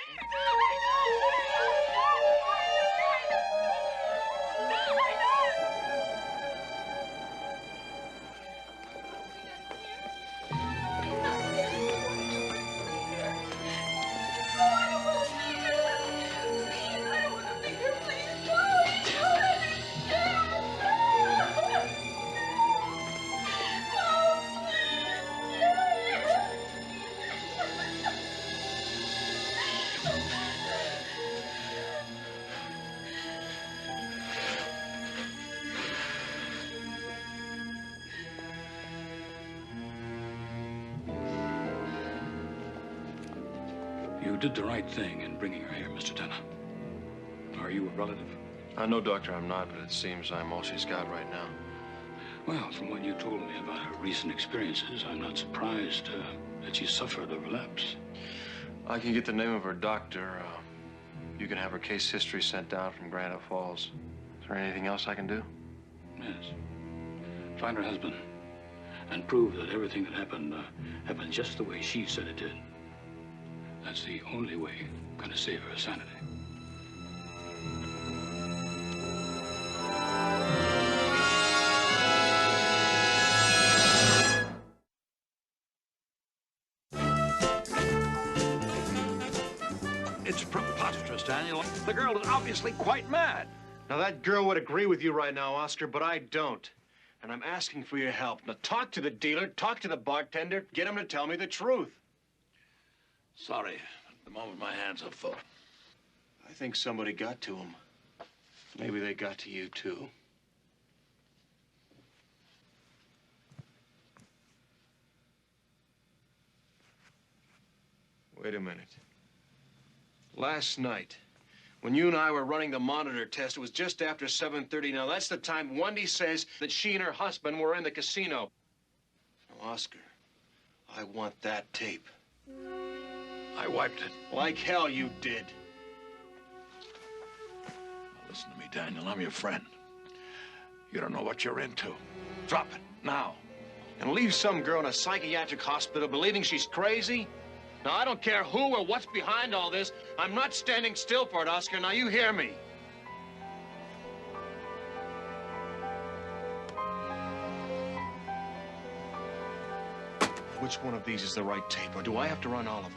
You did the right thing in bringing her here, Mr. Tanna. Are you a relative? No, Doctor, I'm not, but it seems I'm all she's got right now. Well, from what you told me about her recent experiences, I'm not surprised that she suffered a relapse. I can get the name of her doctor. You can have her case history sent down from Granite Falls. Is there anything else I can do? Yes. Find her husband and prove that everything that happened happened just the way she said it did. That's the only way I'm going to save her sanity. It's preposterous, Daniel. The girl is obviously quite mad. Now, that girl would agree with you right now, Oscar, but I don't. And I'm asking for your help. Now, talk to the dealer, talk to the bartender, get him to tell me the truth. Sorry, at the moment my hands are full. I think somebody got to him. Maybe they got to you, too. Wait a minute. Last night, when you and I were running the monitor test, it was just after 7:30. Now, that's the time Wendy says that she and her husband were in the casino. Now, Oscar, I want that tape. I wiped it. Like hell you did. Now, listen to me, Daniel. I'm your friend. You don't know what you're into. Drop it, now. And leave some girl in a psychiatric hospital believing she's crazy? Now, I don't care who or what's behind all this. I'm not standing still for it, Oscar. Now, you hear me. Which one of these is the right tape, or do I have to run all of them?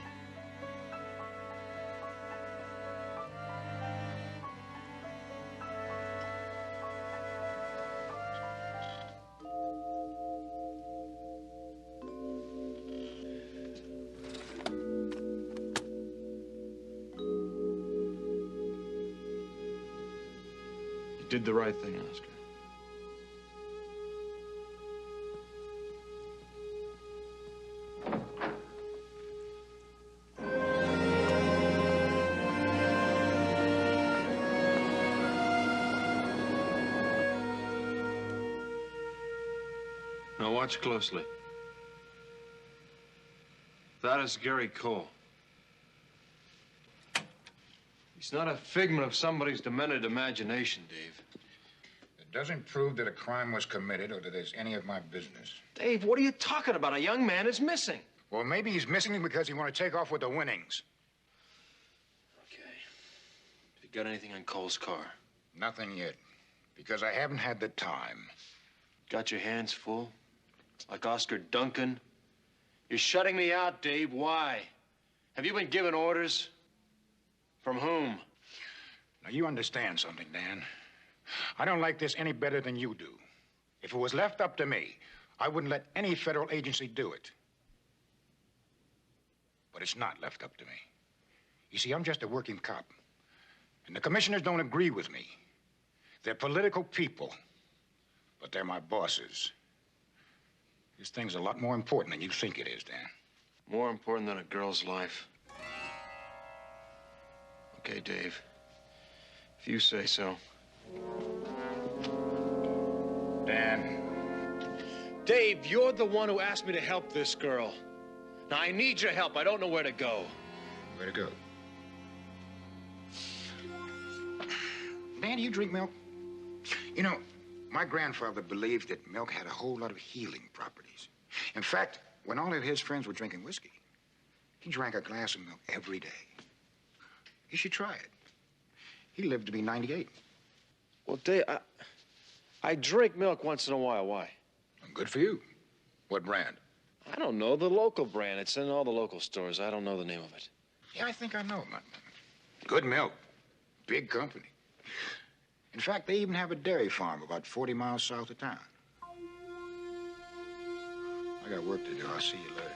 You did the right thing, Oscar. Now watch closely. That is Gary Cole. He's not a figment of somebody's demented imagination, Dave. It doesn't prove that a crime was committed or that there's any of my business. Dave, what are you talking about? A young man is missing. Well, maybe he's missing because he want to take off with the winnings. Okay. You got anything on Cole's car? Nothing yet, because I haven't had the time. Got your hands full? Like Oscar Duncan? You're shutting me out, Dave. Why? Have you been given orders? From whom? Now, you understand something, Dan. I don't like this any better than you do. If it was left up to me, I wouldn't let any federal agency do it. But it's not left up to me. You see, I'm just a working cop. And the commissioners don't agree with me. They're political people, but they're my bosses. This thing's a lot more important than you think it is, Dan. More important than a girl's life. Okay, Dave. If you say so. Dan. Dave, you're the one who asked me to help this girl. Now, I need your help. I don't know where to go. Where to go? Dan, do you drink milk? You know, my grandfather believed that milk had a whole lot of healing properties. In fact, when all of his friends were drinking whiskey, he drank a glass of milk every day. You should try it. He lived to be 98. Well, Dave, I drink milk once in a while. Why? Good for you. What brand? I don't know. The local brand. It's in all the local stores. I don't know the name of it. Yeah, I think I know about that. Good milk. Big company. In fact, they even have a dairy farm about 40 miles south of town. I got work to do. I'll see you later.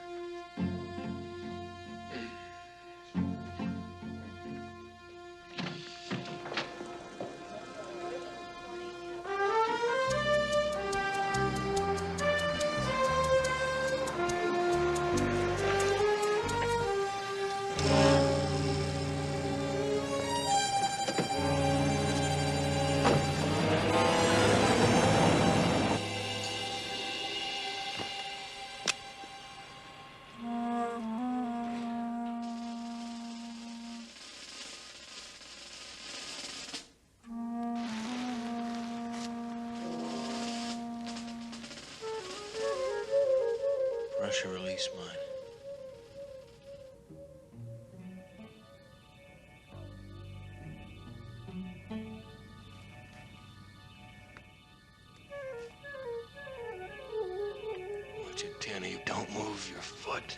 Pressure release mine. Watch it, Tanna. You don't move your foot.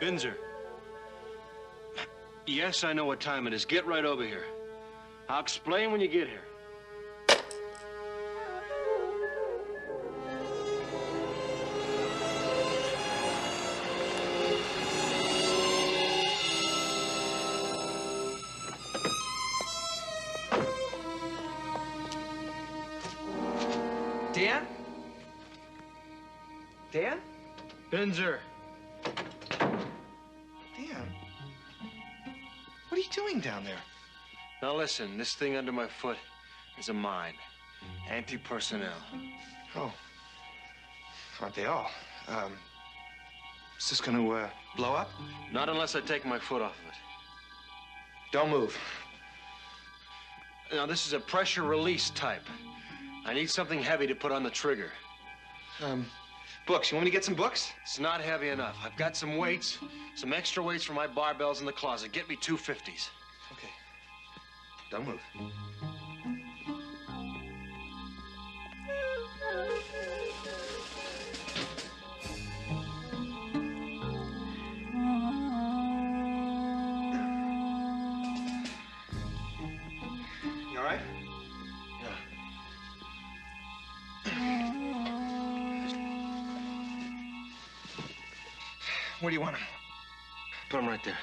Binzer. Yes, I know what time it is. Get right over here. I'll explain when you get here. Dan? Dan? Binzer. Dan? What are you doing down there? Now listen, this thing under my foot is a mine. Anti-personnel. Oh. Aren't they all? Is this gonna, blow up? Not unless I take my foot off of it. Don't move. Now, this is a pressure release type. I need something heavy to put on the trigger. Books. You want me to get some books? It's not heavy enough. I've got some weights, some extra weights for my barbells in the closet. Get me 250s. Okay. Don't move. You all right? Where do you want him? Put them right there.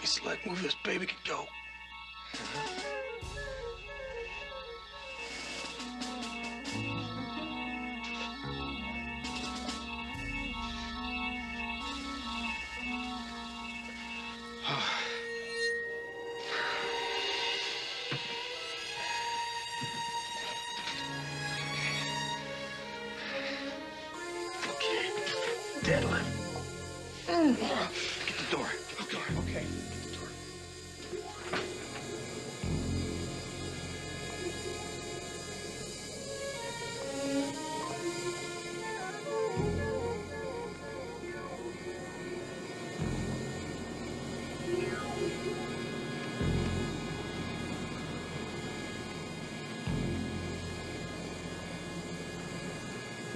It's like move this baby can go. Deadlift. Get the door. Okay, okay.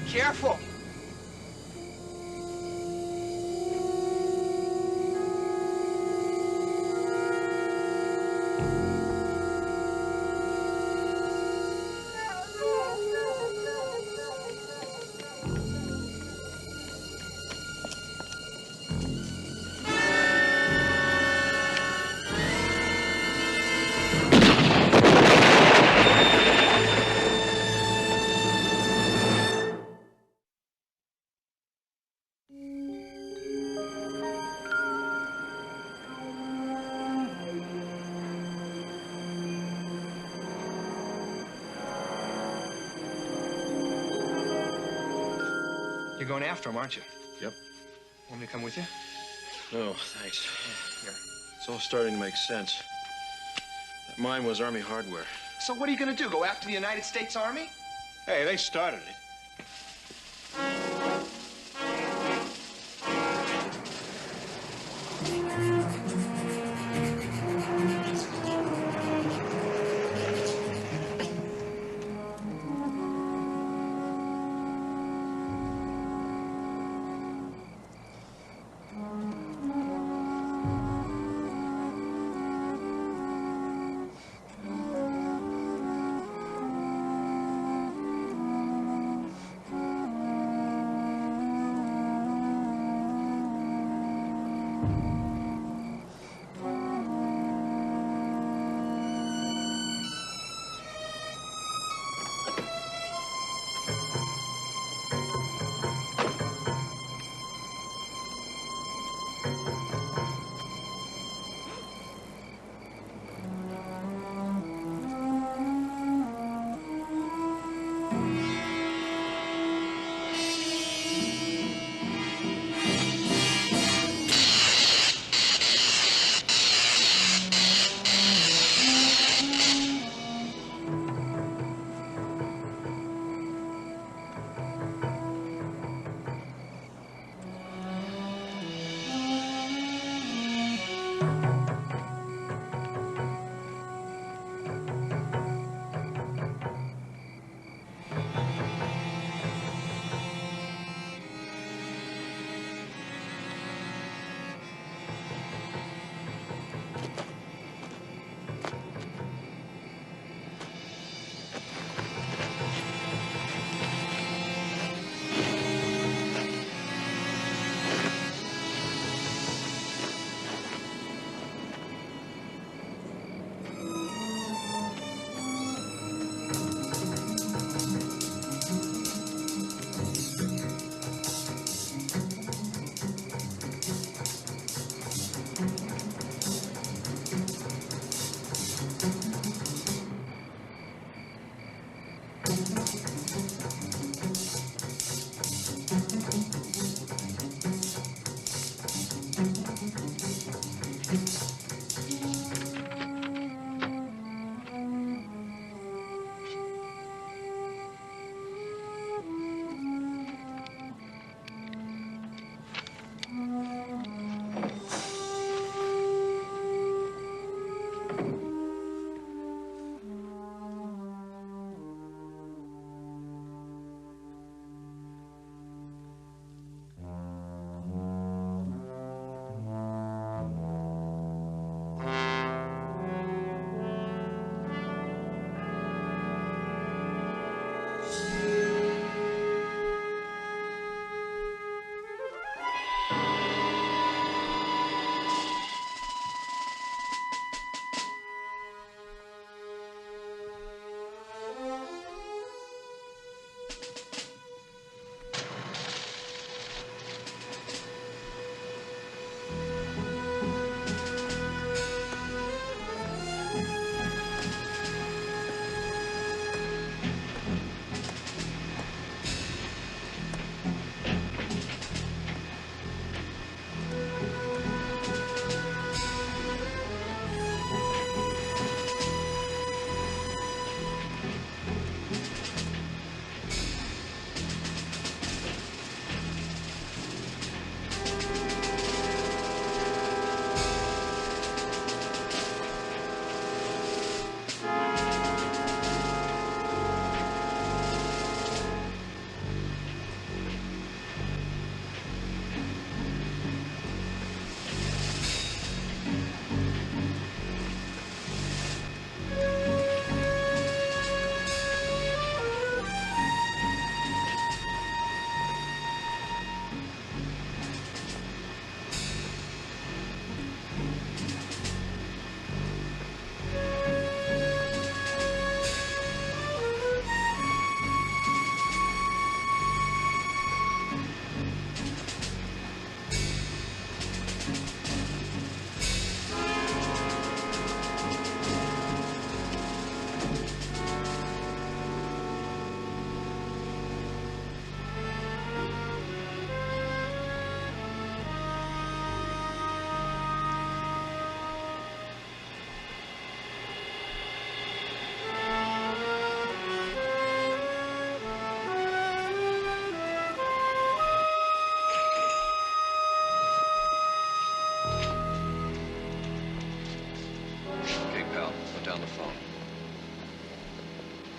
Careful. You're going after him, aren't you? Yep. Want me to come with you? No, thanks. Here. It's all starting to make sense. That mine was Army hardware. So what are you gonna do? Go after the United States Army? Hey, they started it.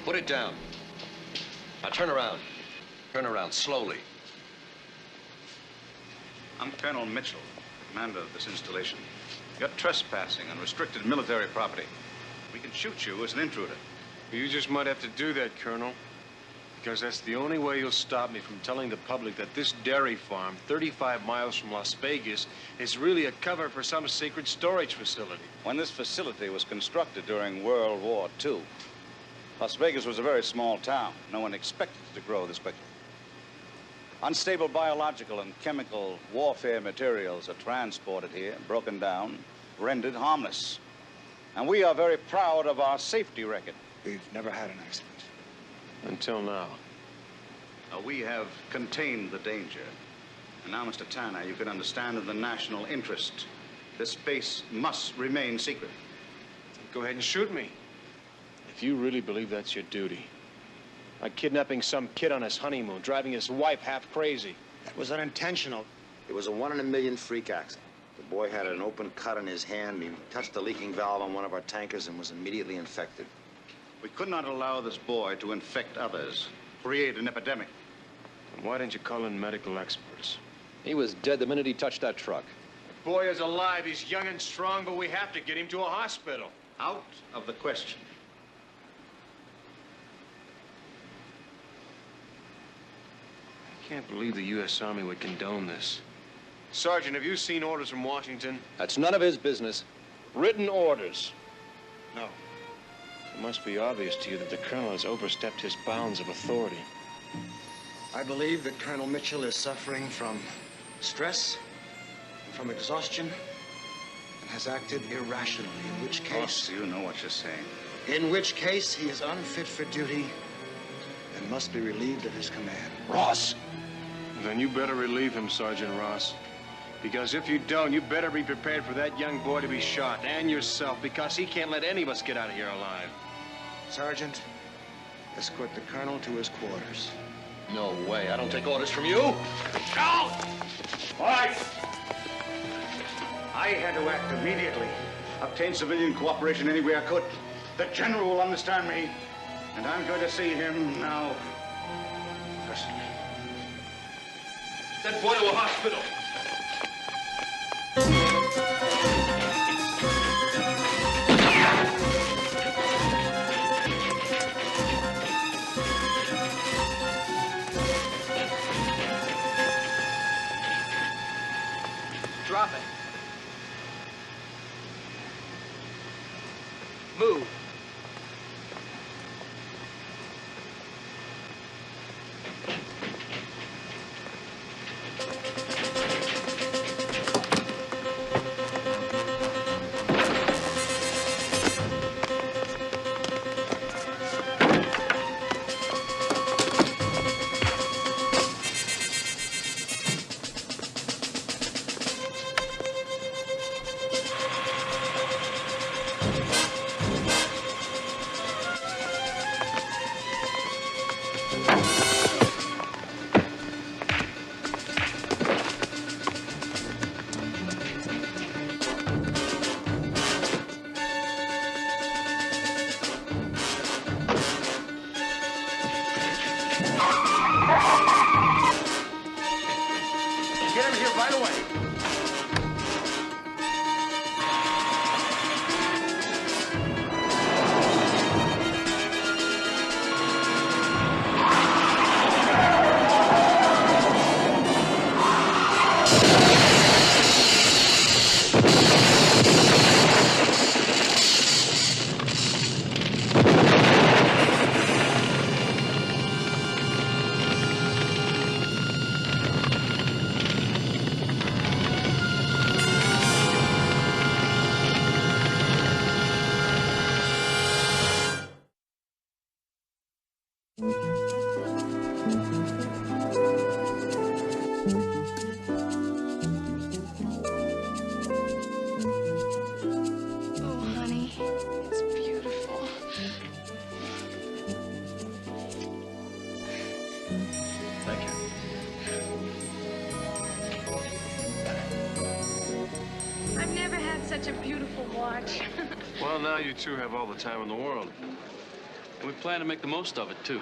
Put it down. Now turn around. Turn around, slowly. I'm Colonel Mitchell, commander of this installation. You're trespassing on restricted military property. We can shoot you as an intruder. You just might have to do that, Colonel. Because that's the only way you'll stop me from telling the public that this dairy farm, 35 miles from Las Vegas, is really a cover for some secret storage facility. When this facility was constructed during World War II, Las Vegas was a very small town. No one expected it to grow this quickly. Unstable biological and chemical warfare materials are transported here, broken down, rendered harmless. And we are very proud of our safety record. We've never had an accident. Until now. We have contained the danger. And now, Mr. Tanna, you can understand in the national interest, this base must remain secret. Go ahead and shoot me. If you really believe that's your duty. Like kidnapping some kid on his honeymoon, driving his wife half crazy. That was unintentional. It was a 1 in a million freak accident. The boy had an open cut in his hand. He touched the leaking valve on one of our tankers and was immediately infected. We could not allow this boy to infect others, create an epidemic. And why didn't you call in medical experts? He was dead the minute he touched that truck. The boy is alive. He's young and strong, but we have to get him to a hospital. Out of the question. I can't believe the U.S. Army would condone this. Sergeant, have you seen orders from Washington? That's none of his business. Written orders? No. It must be obvious to you that the colonel has overstepped his bounds of authority. I believe that Colonel Mitchell is suffering from stress, and from exhaustion, and has acted irrationally, in which case... Boss, you know what you're saying. In which case, he is unfit for duty and must be relieved of his command. Ross! Then you better relieve him, Sergeant Ross. Because if you don't, you better be prepared for that young boy to be shot, and yourself, because he can't let any of us get out of here alive. Sergeant, escort the colonel to his quarters. No way. I don't take orders from you. Out! All right. I had to act immediately. Obtain civilian cooperation any way I could. The general will understand me, and I'm going to see him now. Personally. That boy to a hospital. Drop it. Move. Such a beautiful watch. Well, now you two have all the time in the world. We plan to make the most of it, too.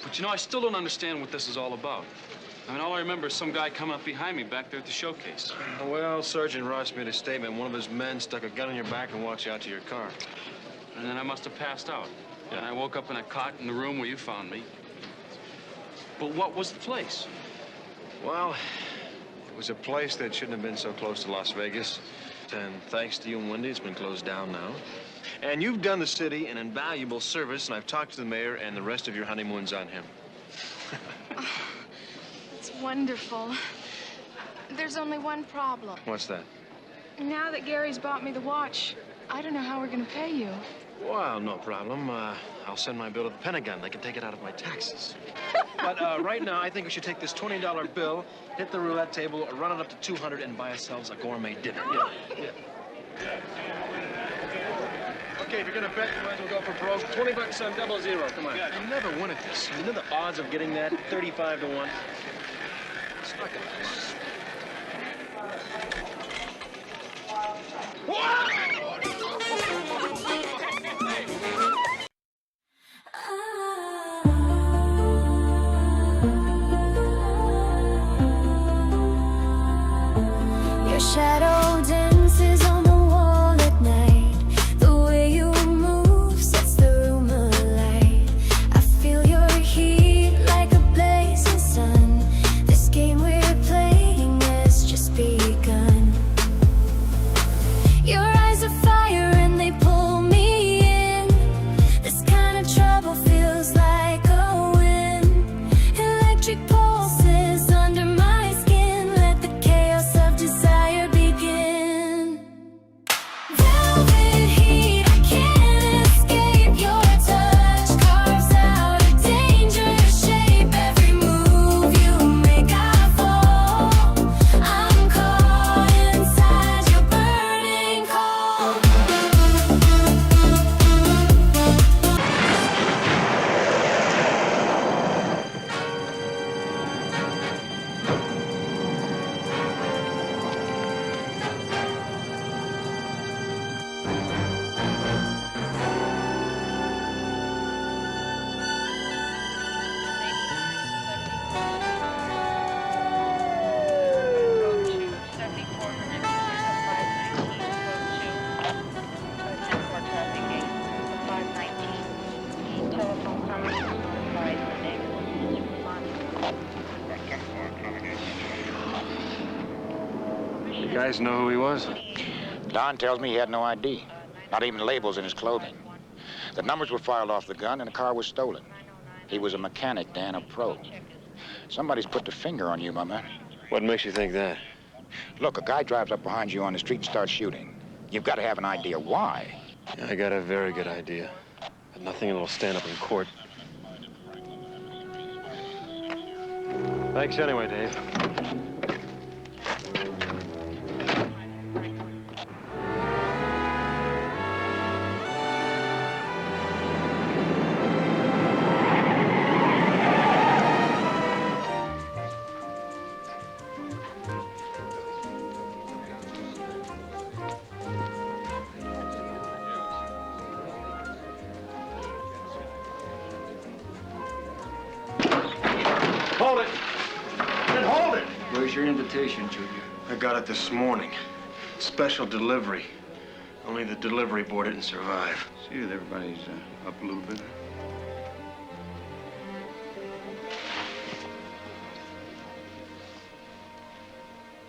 But, you know, I still don't understand what this is all about. I mean, all I remember is some guy coming up behind me back there at the showcase. Well, Sergeant Ross made a statement. One of his men stuck a gun in your back and walked you out to your car. And then I must have passed out. And I woke up in a cot in the room where you found me. But what was the place? Well, it was a place that shouldn't have been so close to Las Vegas. And thanks to you and Wendy, it's been closed down now. And you've done the city an invaluable service, and I've talked to the mayor, and the rest of your honeymoon's on him. It's wonderful. There's only one problem. What's that? Now that Gary's bought me the watch, I don't know how we're going to pay you. Well, no problem. I'll send my bill to the Pentagon. They can take it out of my taxes. But right now, I think we should take this $20 bill, hit the roulette table, run it up to 200, and buy ourselves a gourmet dinner. Yeah. Okay, if you're gonna bet, you might as well go for broke. 20 bucks on 00. Come on. Yeah. You never win at this. You know the odds of getting that? 35 to 1. It's not gonna Your shadow dances on the wall at night. The way you move sets the room alight. I feel your heat like a blazing sun. This game we're playing has just begun. Your eyes are fire and they pull me in. This kind of trouble feels like a win. Electric pulses under my skin. Let the chaos of desire begin. Velvet heat, I can't escape your touch. Carves out a dangerous shape. Every move you make, I fall. I'm caught inside your burning cold. You guys know who he was? Don tells me he had no ID, not even labels in his clothing. The numbers were filed off the gun and the car was stolen. He was a mechanic, Dan, a pro. Somebody's put the finger on you, my man. What makes you think that? Look, a guy drives up behind you on the street and starts shooting. You've got to have an idea why. Yeah, I got a very good idea, but nothing that'll stand up in court. Thanks anyway, Dave. Hold it! Then hold it! Where's your invitation, Junior? I got it this morning. Special delivery. Only the delivery boy didn't survive. See that everybody's up a little bit.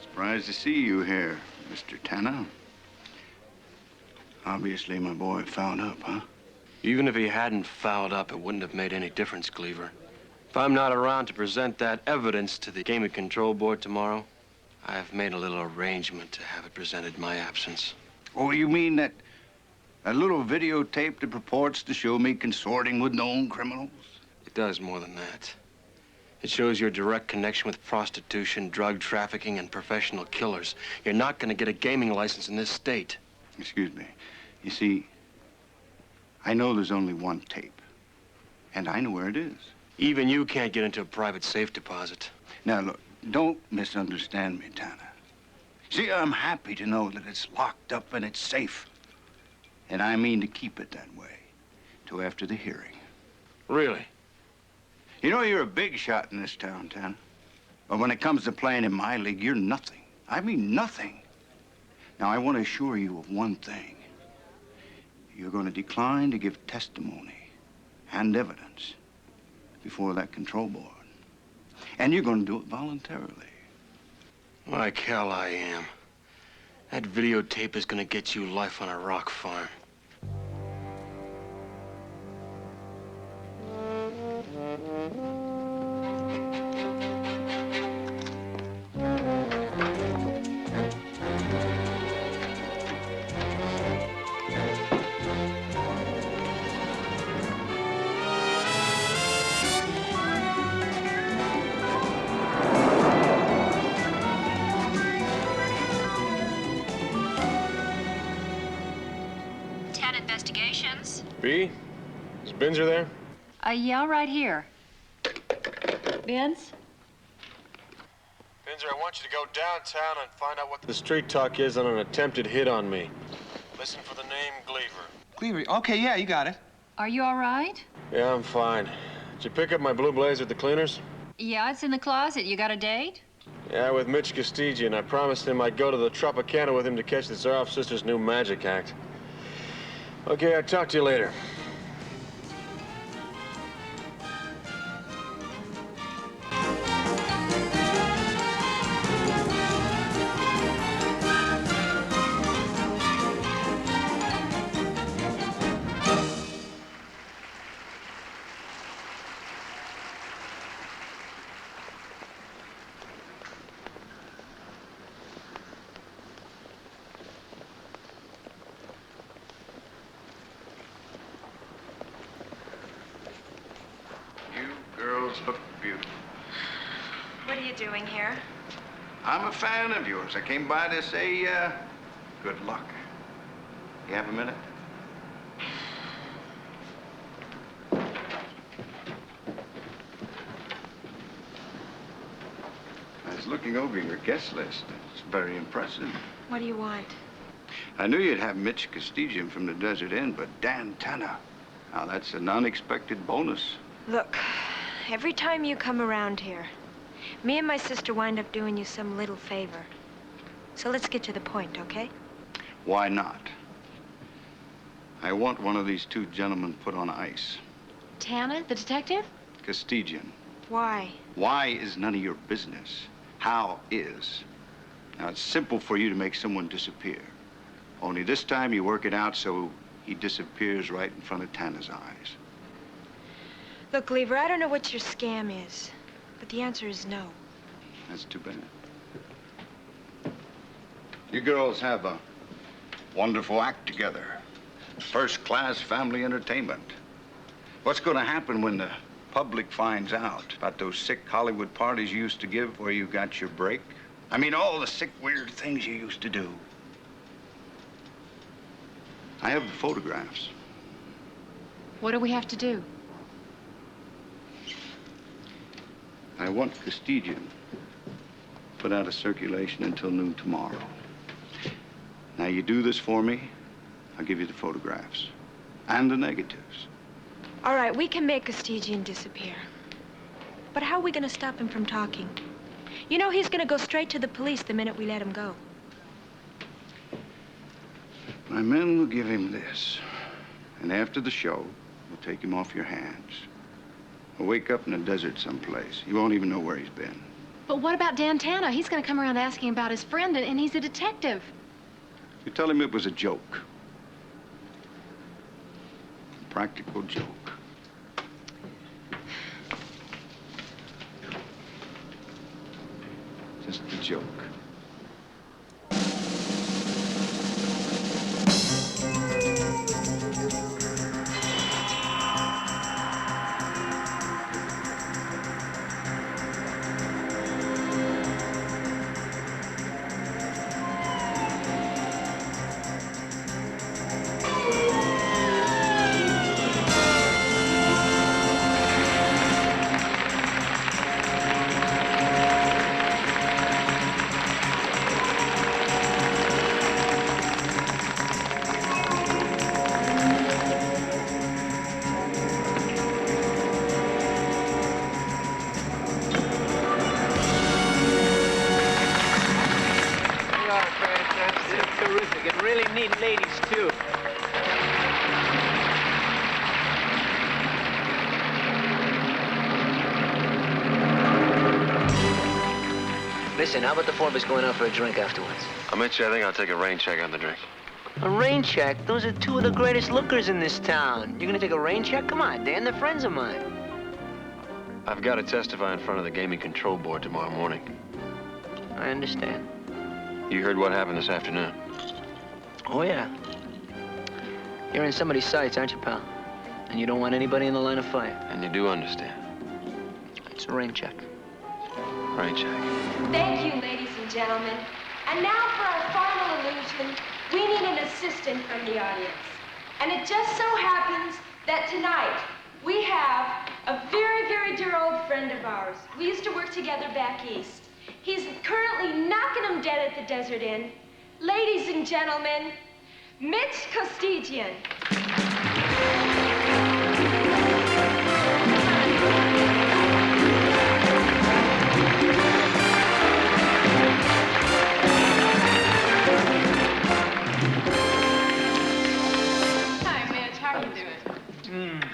Surprised to see you here, Mr. Tanna. Obviously, my boy fouled up, huh? Even if he hadn't fouled up, it wouldn't have made any difference, Cleaver. If I'm not around to present that evidence to the Gaming Control Board tomorrow, I've made a little arrangement to have it presented in my absence. Oh, you mean that little videotape that purports to show me consorting with known criminals? It does more than that. It shows your direct connection with prostitution, drug trafficking, and professional killers. You're not going to get a gaming license in this state. Excuse me. You see, I know there's only one tape, and I know where it is. Even you can't get into a private safe deposit. Now, look, don't misunderstand me, Tanna. See, I'm happy to know that it's locked up and it's safe. And I mean to keep it that way. till after the hearing. Really? You know, you're a big shot in this town, Tanna. But when it comes to playing in my league, you're nothing. I mean nothing. Now, I want to assure you of one thing. You're going to decline to give testimony and evidence before that control board. And you're going to do it voluntarily. Like hell I am. That videotape is gonna get you life on a rock farm. Investigations. B? Is Binzer there? Yeah, right here. Vince? Binzer, I want you to go downtown and find out what the street talk is on an attempted hit on me. Listen for the name Gleaver. Cleaver. Okay, yeah, you got it. Are you all right? Yeah, I'm fine. Did you pick up my blue blazer at the cleaners? Yeah, it's in the closet. You got a date? Yeah, with Mitch Castigian. I promised him I'd go to the Tropicana with him to catch the Zaroff sisters' new magic act. Okay, I'll talk to you later. Look beautiful. What are you doing here? I'm a fan of yours. I came by to say, good luck. You have a minute? I was looking over your guest list. It's very impressive. What do you want? I knew you'd have Mitch Castigian from the Desert Inn, but Dan Tanna. Now, that's an unexpected bonus. Look, every time you come around here, me and my sister wind up doing you some little favor. So let's get to the point, okay? Why not? I want one of these two gentlemen put on ice. Tanna, the detective? Castigian. Why? Why is none of your business. How is. Now, it's simple for you to make someone disappear. Only this time you work it out so he disappears right in front of Tanna's eyes. Look, Cleaver, I don't know what your scam is, but the answer is no. That's too bad. You girls have a wonderful act together. First-class family entertainment. What's going to happen when the public finds out about those sick Hollywood parties you used to give where you got your break? I mean, all the sick, weird things you used to do. I have the photographs. What do we have to do? I want Castigian put out of circulation until noon tomorrow. Now, you do this for me, I'll give you the photographs and the negatives. All right, we can make Castigian disappear. But how are we going to stop him from talking? You know he's going to go straight to the police the minute we let him go. My men will give him this. And after the show, we'll take him off your hands. He'll wake up in the desert someplace. He won't even know where he's been. But what about Dan Tanna? He's going to come around asking about his friend, and he's a detective. You tell him it was a joke. A practical joke. Just a joke. Listen, how about the four of us going out for a drink afterwards? Mitch, I think I'll take a rain check on the drink. A rain check? Those are two of the greatest lookers in this town. You're gonna take a rain check? Come on, Dan, they're friends of mine. I've got to testify in front of the Gaming Control Board tomorrow morning. I understand. You heard what happened this afternoon? Oh, yeah. You're in somebody's sights, aren't you, pal? And you don't want anybody in the line of fire. And you do understand. It's a rain check. Rain check. Thank you, ladies and gentlemen. And now for our final illusion, we need an assistant from the audience. And it just so happens that tonight we have a very, very dear old friend of ours. We used to work together back east. He's currently knocking them dead at the Desert Inn. Ladies and gentlemen, Mitch Costigian.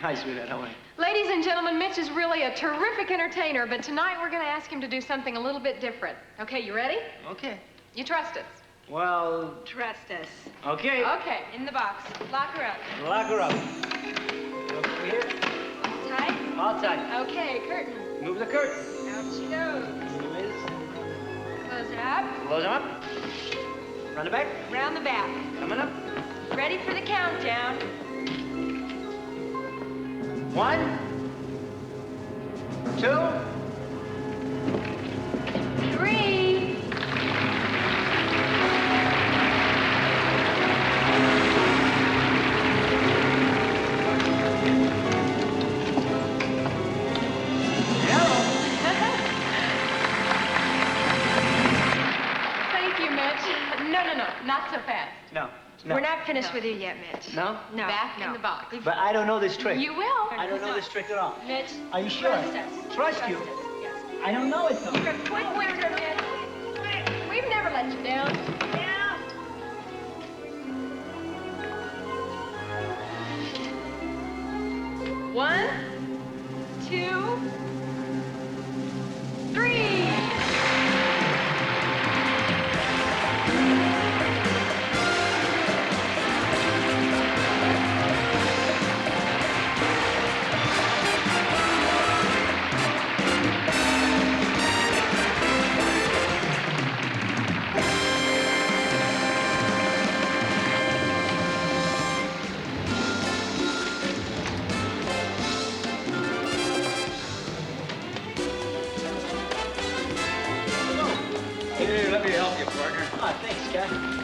Hi, sweetheart. How are you? Ladies and gentlemen, Mitch is really a terrific entertainer, but tonight we're going to ask him to do something a little bit different. Okay, you ready? Okay. You trust us? Well, Trust us. okay. Okay, in the box. Lock her up. Lock her up. Over here. Tight? All tight. Okay, curtain. Move the curtain. Out she goes. Here it is. Close it up. Close them up. Run it back. Round the back. Coming up. Ready for the countdown. 1, 2, 3. Thank you, Mitch. No, not so fast. No. We're not finished with you yet, Mitch. No? No. Back in the box. But I don't know this trick. You will. I don't know this trick at all. Mitch, Are you sure? trust us. Trust you? us. Yes. I don't know it, though. You're a quick winker, Mitch. We've never let you down. Yeah. One, 2, 3. Hey, let me help you, partner. Oh, thanks, Cat.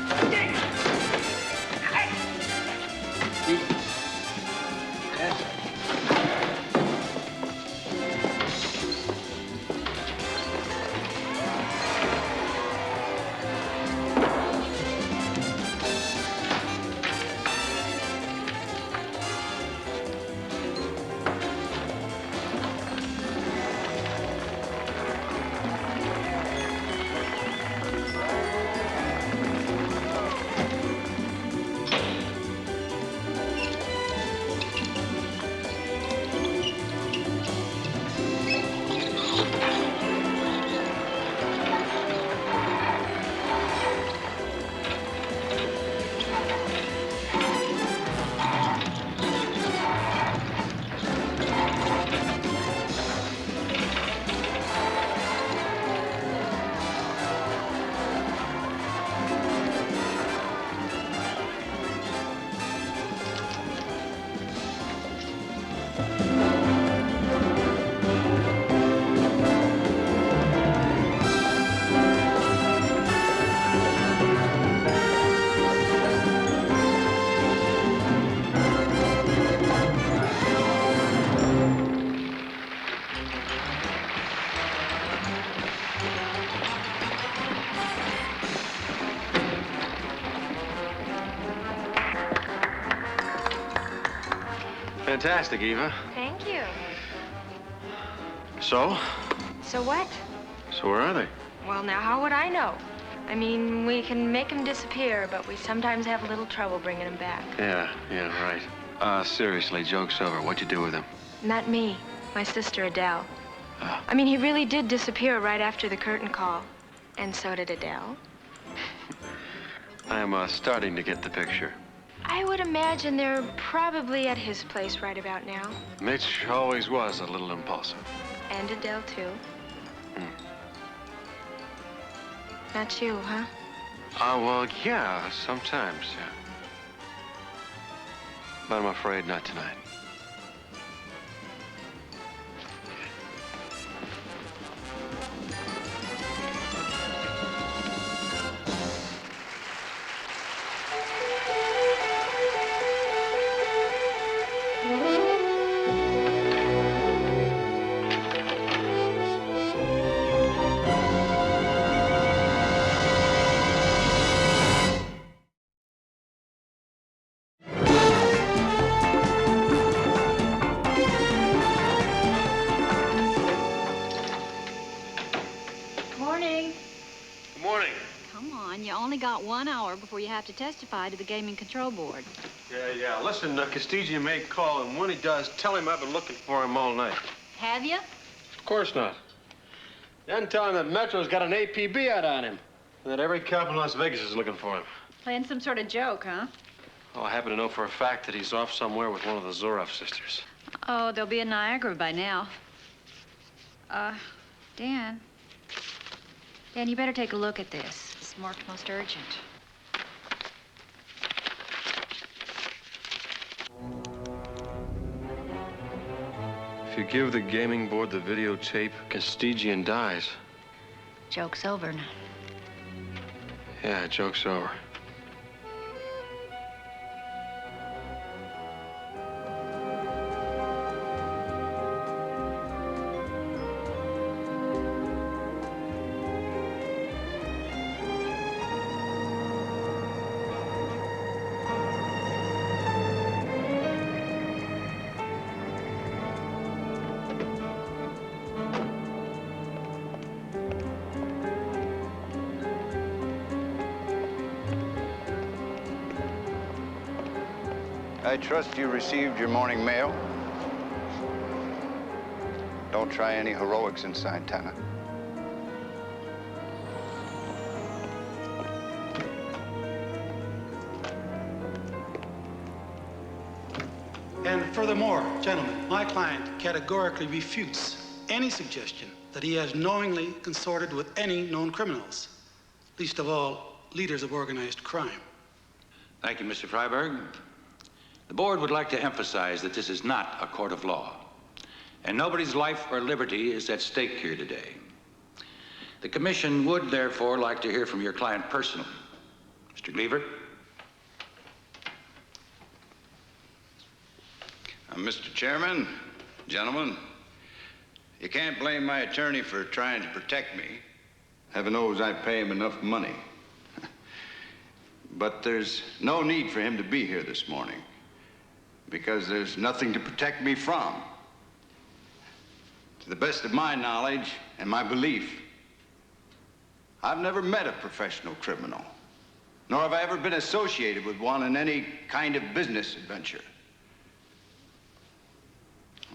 Fantastic, Eva. Thank you. So? So what? So where are they? Well, now, how would I know? I mean, we can make them disappear, but we sometimes have a little trouble bringing them back. Yeah, right. Seriously, joke's over. What'd you do with him? Not me. My sister, Adele. I mean, he really did disappear right after the curtain call. And so did Adele. I'm starting to get the picture. I would imagine they're probably at his place right about now. Mitch always was a little impulsive. And Adele, too. Not you, huh? Well, yeah, sometimes, yeah. But I'm afraid not tonight. Morning. Good morning. Come on, you only got 1 hour before you have to testify to the Gaming Control Board. Yeah. Listen, Castigian may call, and when he does, tell him I've been looking for him all night. Have you? Of course not. Then tell him that Metro's got an APB out on him, and that every cop in Las Vegas is looking for him. Playing some sort of joke, huh? Oh, I happen to know for a fact that he's off somewhere with one of the Zoroff sisters. Oh, they'll be in Niagara by now. Dan. Dan, you better take a look at this. It's marked most urgent. If you give the gaming board the videotape, Castigian dies. Joke's over now. Yeah, joke's over. I trust you received your morning mail. Don't try any heroics inside, Tanna. And furthermore, gentlemen, my client categorically refutes any suggestion that he has knowingly consorted with any known criminals, least of all, leaders of organized crime. Thank you, Mr. Freiberg. The board would like to emphasize that this is not a court of law, and nobody's life or liberty is at stake here today. The commission would therefore like to hear from your client personally. Mr. Gleaver? Mr. Chairman, gentlemen, you can't blame my attorney for trying to protect me. Heaven knows I pay him enough money. But there's no need for him to be here this morning, because there's nothing to protect me from. To the best of my knowledge and my belief, I've never met a professional criminal, nor have I ever been associated with one in any kind of business adventure.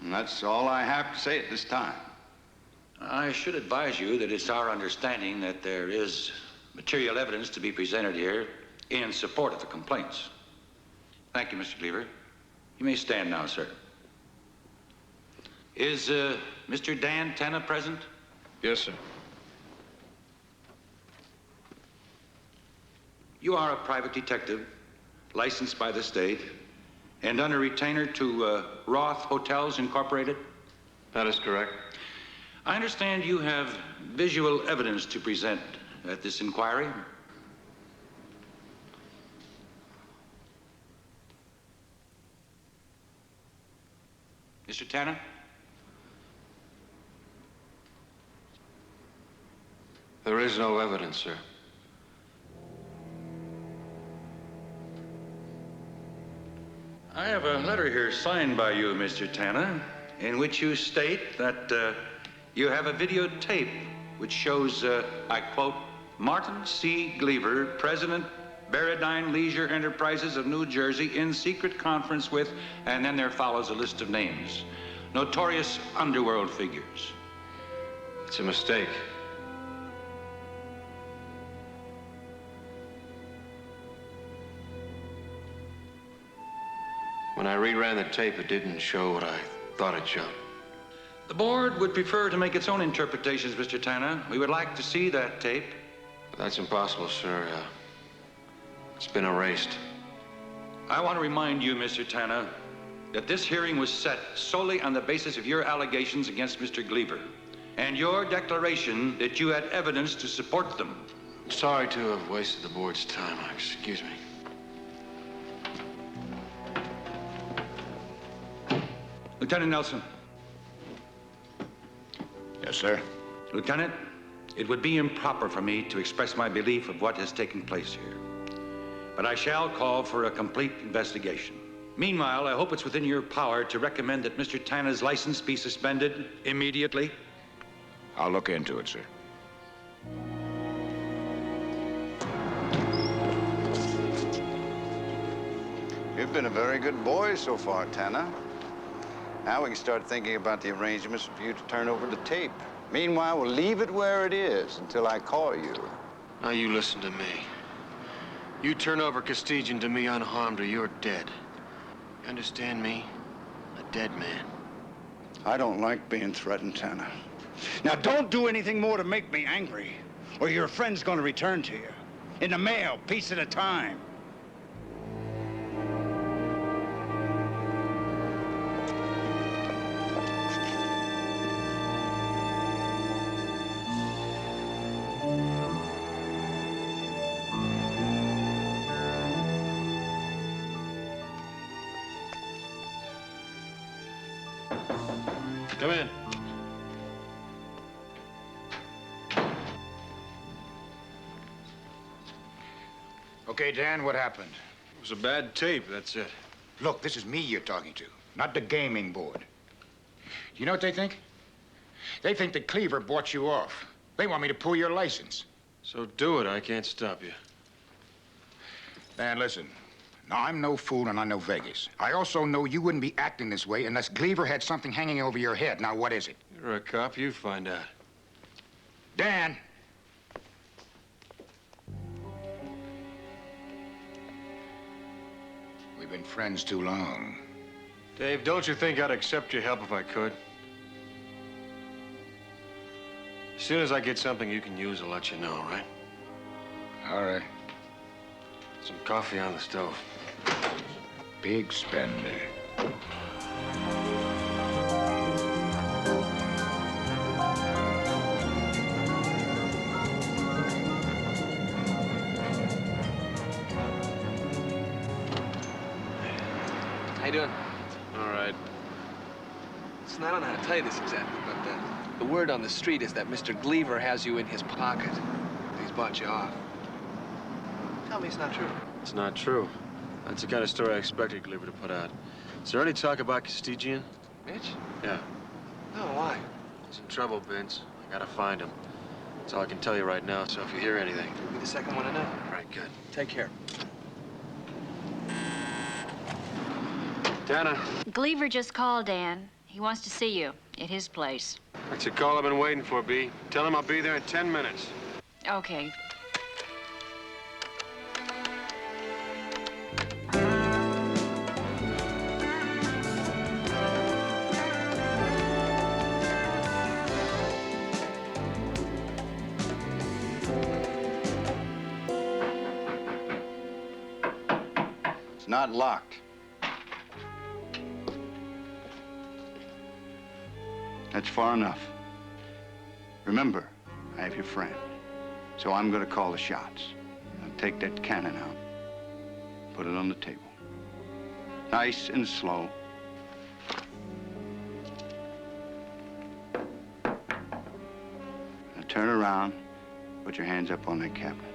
And that's all I have to say at this time. I should advise you that it's our understanding that there is material evidence to be presented here in support of the complaints. Thank you, Mr. Gleaver. You may stand now, sir. Is Mr. Dan Tanna present? Yes, sir. You are a private detective, licensed by the state, and under retainer to Roth Hotels Incorporated? That is correct. I understand you have visual evidence to present at this inquiry. Mr. Tanner? There is no evidence, sir. I have a letter here signed by you, Mr. Tanna, in which you state that you have a videotape which shows, I quote, Martin C. Gleaver, President, Baradine Leisure Enterprises of New Jersey, in secret conference with, and then there follows a list of names, notorious underworld figures. It's a mistake. When I reran the tape, it didn't show what I thought it showed. The board would prefer to make its own interpretations, Mr. Tanna. We would like to see that tape. That's impossible, sir. It's been erased. I want to remind you, Mr. Tanna, that this hearing was set solely on the basis of your allegations against Mr. Gleaver and your declaration that you had evidence to support them. Sorry to have wasted the board's time. Excuse me. Lieutenant Nelson. Yes, sir. Lieutenant, it would be improper for me to express my belief of what has taken place here. But I shall call for a complete investigation. Meanwhile, I hope it's within your power to recommend that Mr. Tanna's license be suspended immediately. I'll look into it, sir. You've been a very good boy so far, Tanna. Now we can start thinking about the arrangements for you to turn over the tape. Meanwhile, we'll leave it where it is until I call you. Now you listen to me. You turn over Castigian to me unharmed or you're dead. You understand me? A dead man. I don't like being threatened, Tanna. Now don't do anything more to make me angry, or your friend's gonna return to you. In the mail, piece at a time. Come in. Okay, Dan, what happened? It was a bad tape, that's it. Look, this is me you're talking to, not the gaming board. You know what they think? They think that Cleaver bought you off. They want me to pull your license. So do it. I can't stop you. Dan, listen. Now, I'm no fool and I know Vegas. I also know you wouldn't be acting this way unless Cleaver had something hanging over your head. Now, what is it? You're a cop. You find out. Dan! We've been friends too long. Dave, don't you think I'd accept your help if I could? As soon as I get something you can use, I'll let you know, all right? All right. Some coffee on the stove. Big spender. How you doing? All right. Listen, I don't know how to tell you this exactly, but the word on the street is that Mr. Gleaver has you in his pocket. He's bought you off. Tell me it's not true. It's not true. That's the kind of story I expected Gleaver to put out. Is there any talk about Castigian? Mitch? Yeah. No, why? He's in trouble, Binz. I gotta find him. That's all I can tell you right now, so if you hear anything... You'll be the second one to know. All right, good. Take care. Tanna. Gleaver just called, Dan. He wants to see you at his place. That's a call I've been waiting for, B. Tell him I'll be there in 10 minutes. Okay. It's not locked. That's far enough. Remember, I have your friend. So I'm gonna call the shots. Now take that cannon out. Put it on the table. Nice and slow. Now turn around. Put your hands up on that cabinet.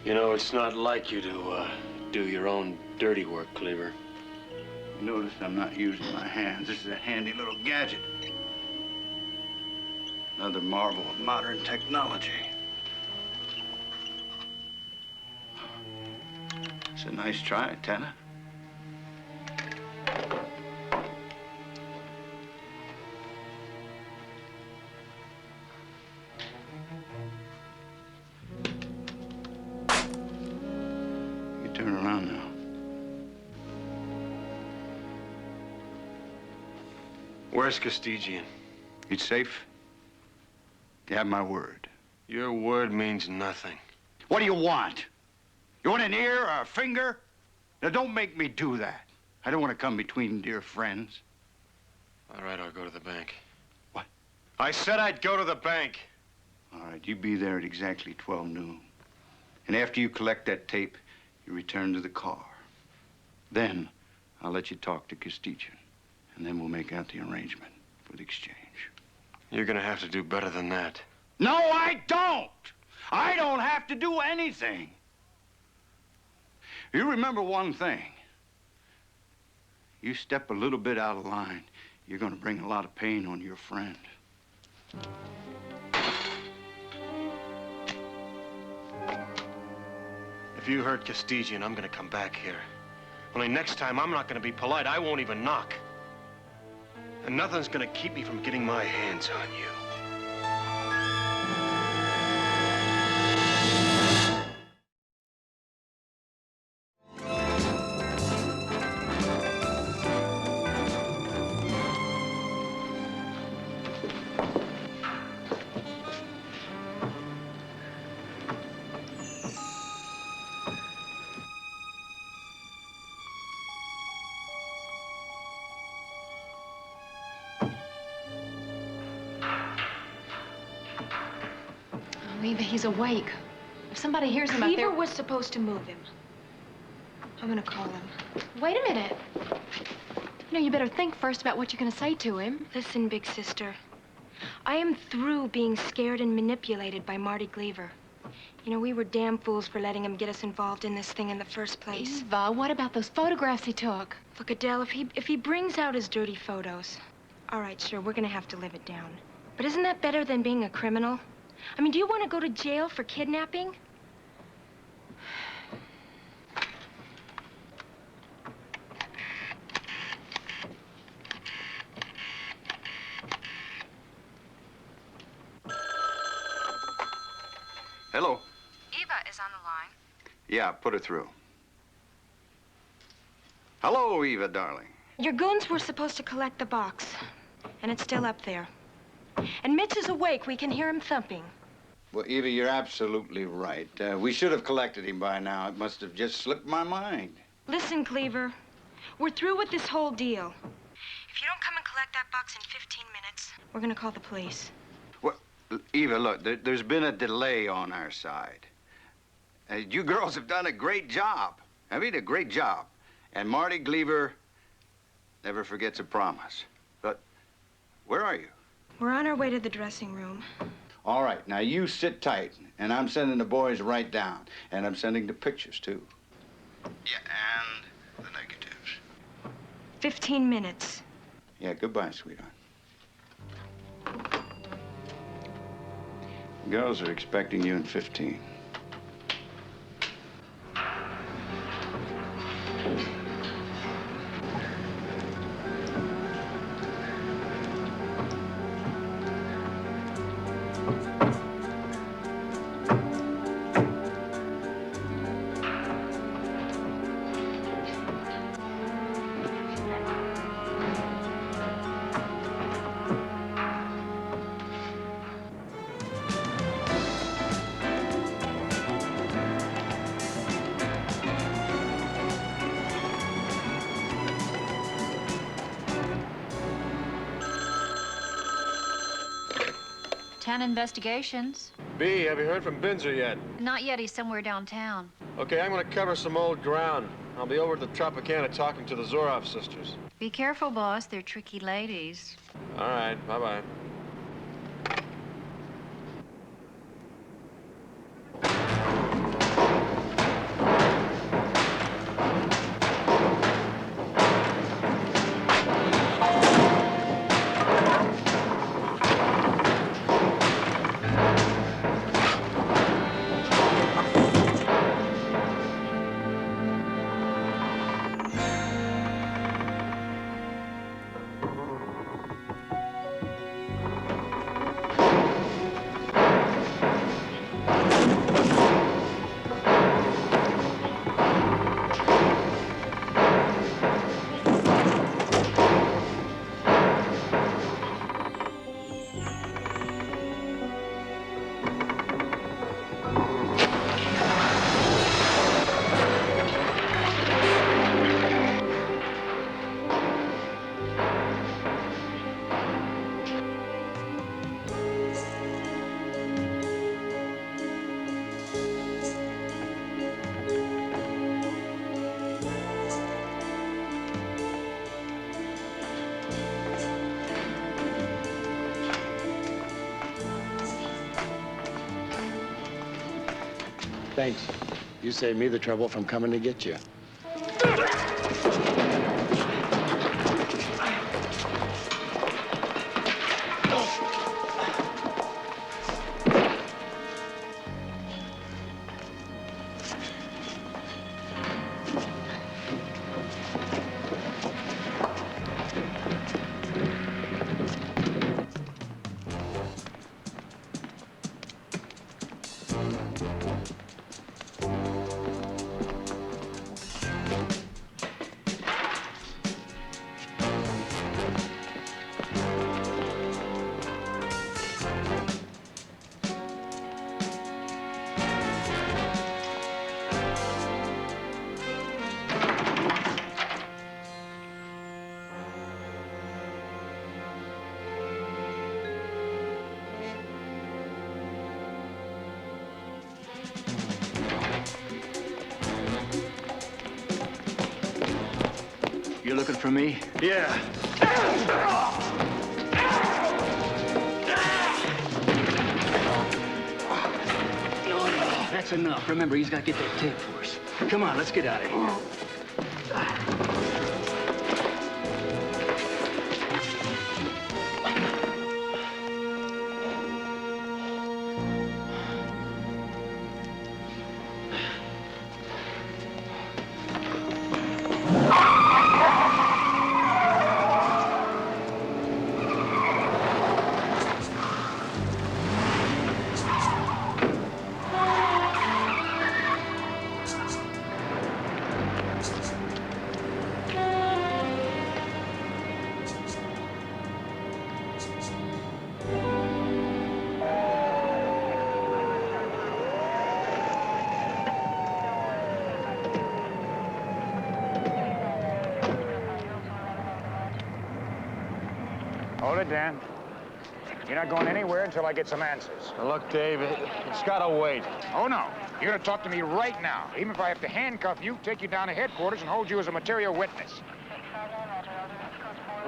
You know, it's not like you to do your own dirty work, Cleaver. Notice I'm not using my hands. This is a handy little gadget. Another marvel of modern technology. It's a nice try, Tanna. turn around now. Where's Castigian? He's safe? You have my word. Your word means nothing. What do you want? You want an ear or a finger? Now, don't make me do that. I don't want to come between dear friends. All right, I'll go to the bank. What? I said I'd go to the bank. All right, you be there at exactly 12 noon. And after you collect that tape, you return to the car. Then I'll let you talk to Castigian. And then we'll make out the arrangement for the exchange. You're gonna have to do better than that. No, I don't! I don't have to do anything. You remember one thing. You step a little bit out of line, you're gonna bring a lot of pain on your friend. If you hurt Castigian, I'm gonna come back here. Only next time, I'm not gonna be polite. I won't even knock. And nothing's gonna keep me from getting my hands on you. Eva, he's awake. If somebody hears him out there... Cleaver was supposed to move him. I'm gonna call him. Wait a minute. You know, you better think first about what you're gonna say to him. Listen, big sister. I am through being scared and manipulated by Marty Cleaver. You know, we were damn fools for letting him get us involved in this thing in the first place. Eva, what about those photographs he took? Look, Adele, if he brings out his dirty photos, all right, sure, we're gonna have to live it down. But isn't that better than being a criminal? I mean, do you want to go to jail for kidnapping? Hello? Eva is on the line. Yeah, put her through. Hello, Eva, darling. Your goons were supposed to collect the box, and it's still up there. And Mitch is awake. We can hear him thumping. Well, Eva, you're absolutely right. We should have collected him by now. It must have just slipped my mind. Listen, Cleaver. We're through with this whole deal. If you don't come and collect that box in 15 minutes, we're gonna call the police. Well, Eva, look, there's been a delay on our side. You girls have done a great job. I mean, a great job. And Marty Cleaver never forgets a promise. But where are you? We're on our way to the dressing room. All right, now you sit tight, and I'm sending the boys right down. And I'm sending the pictures, too. Yeah, and the negatives. 15 minutes. Yeah, goodbye, sweetheart. Girls are expecting you in 15. Tanna Investigations. B, have you heard from Binzer yet? Not yet. He's somewhere downtown. Okay, I'm gonna cover some old ground. I'll be over at the Tropicana talking to the Zorov sisters. Be careful, boss. They're tricky ladies. All right, bye-bye. Thanks. You saved me the trouble from coming to get you. You're looking for me? Yeah. That's enough. Remember, he's got to get that tape for us. Come on, let's get out of here. Hold it, Dan. You're not going anywhere until I get some answers. Now, look, Dave, it's got to wait. Oh, no. You're going to talk to me right now. Even if I have to handcuff you, take you down to headquarters, and hold you as a material witness.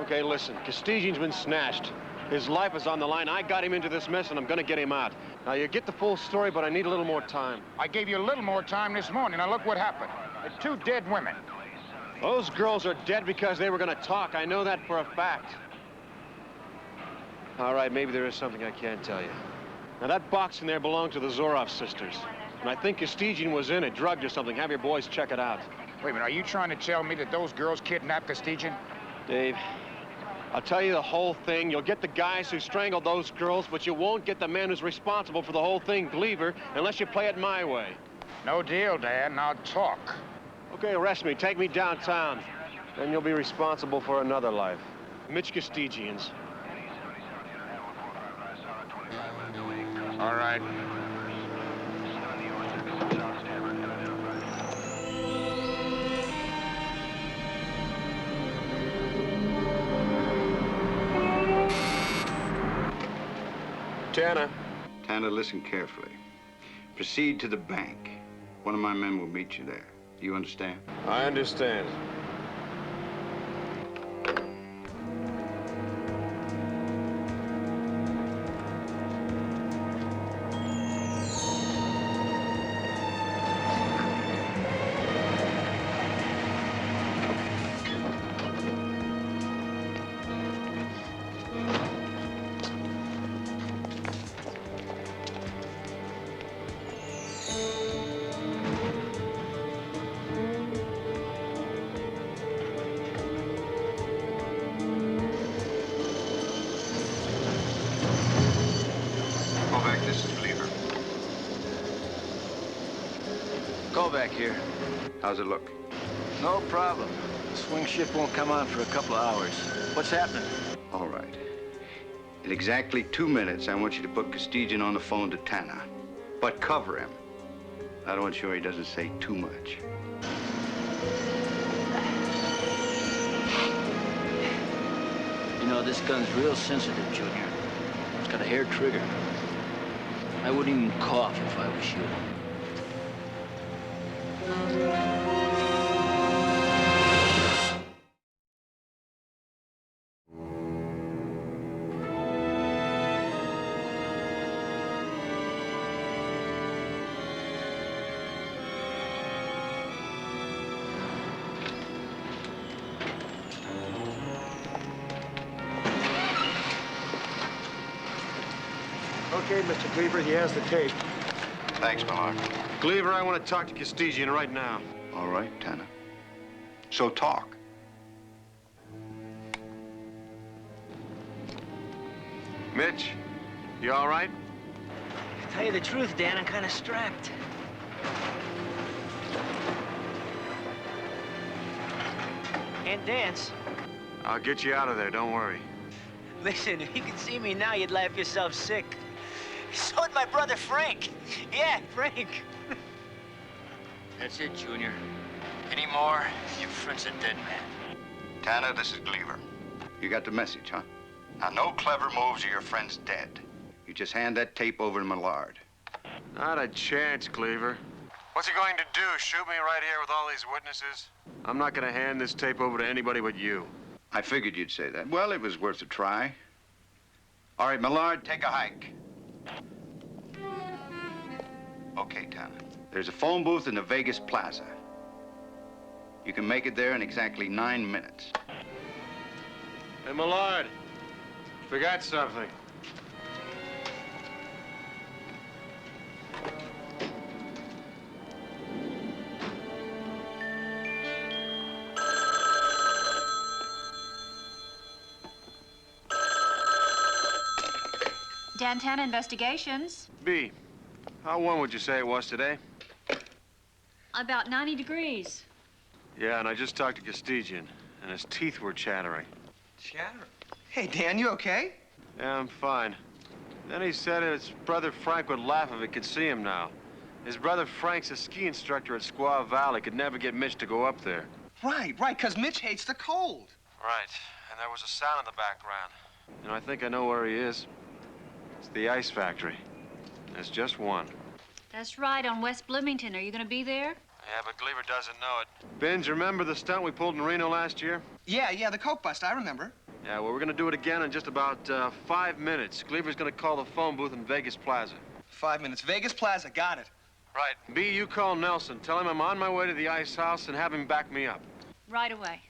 Okay, listen. Castigian's been snatched. His life is on the line. I got him into this mess, and I'm going to get him out. Now, you get the full story, but I need a little more time. I gave you a little more time this morning. Now, look what happened. There's 2 dead women. Those girls are dead because they were going to talk. I know that for a fact. All right, maybe there is something I can't tell you. Now, that box in there belonged to the Zorov sisters. And I think Castigian was in it, drugged or something. Have your boys check it out. Wait a minute, are you trying to tell me that those girls kidnapped Castigian? Dave, I'll tell you the whole thing. You'll get the guys who strangled those girls, but you won't get the man who's responsible for the whole thing, Gleaver, unless you play it my way. No deal, Dan. Now talk. Okay, arrest me. Take me downtown. Then you'll be responsible for another life. Mitch Castigian's. All right. Tanna. Tanna, listen carefully. Proceed to the bank. One of my men will meet you there. Do you understand? I understand. Call back here. How's it look? No problem. The swing shift won't come on for a couple of hours. What's happening? All right. In exactly 2 minutes, I want you to put Castigian on the phone to Tanna. But cover him. I don't want sure he doesn't say too much. You know, this gun's real sensitive, Junior. It's got a hair trigger. I wouldn't even cough if I was you. Okay, Mr. Cleaver, he has the tape. Thanks, Millard. Cleaver, I want to talk to Castigian right now. All right, Tanna. So talk. Mitch, you all right? To tell you the truth, Dan, I'm kind of strapped. Can't dance. I'll get you out of there, don't worry. Listen, if you could see me now, you'd laugh yourself sick. So would my brother Frank. Yeah, Frank. That's it, Junior. Any more, your friend's a dead man. Tanna, this is Cleaver. You got the message, huh? Now, no clever moves or your friend's dead. You just hand that tape over to Millard. Not a chance, Cleaver. What's he going to do, shoot me right here with all these witnesses? I'm not going to hand this tape over to anybody but you. I figured you'd say that. Well, it was worth a try. All right, Millard, take a hike. Okay, Tanna. There's a phone booth in the Vegas Plaza. You can make it there in exactly 9 minutes. Hey, Millard, forgot something. Tanna Investigations. B, how warm would you say it was today? About 90 degrees. Yeah, and I just talked to Castigian, and his teeth were chattering. Chattering? Hey, Dan, you okay? Yeah, I'm fine. Then he said his brother Frank would laugh if he could see him now. His brother Frank's a ski instructor at Squaw Valley. Could never get Mitch to go up there. Right, because Mitch hates the cold. Right, and there was a sound in the background. You know, I think I know where he is. It's the ice factory. There's just one. That's right, on West Bloomington. Are you going to be there? Yeah, but Cleaver doesn't know it. Binz, remember the stunt we pulled in Reno last year? Yeah, the coke bust, I remember. Yeah, well, we're going to do it again in just about 5 minutes. Cleaver's going to call the phone booth in Vegas Plaza. 5 minutes. Vegas Plaza, got it. Right. B, you call Nelson. Tell him I'm on my way to the ice house and have him back me up. Right away.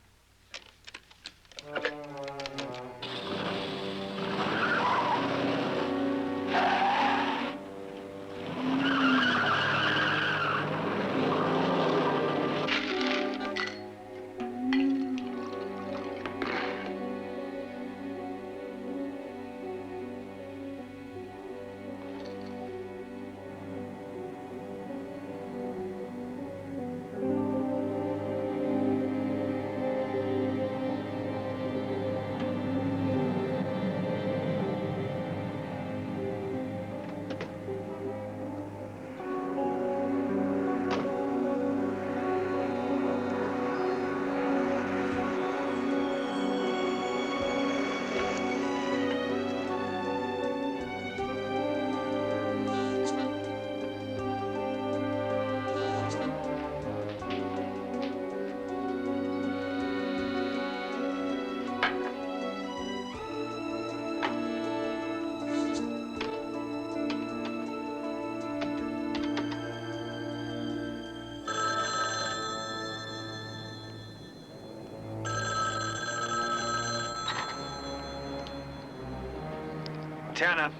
Tanna.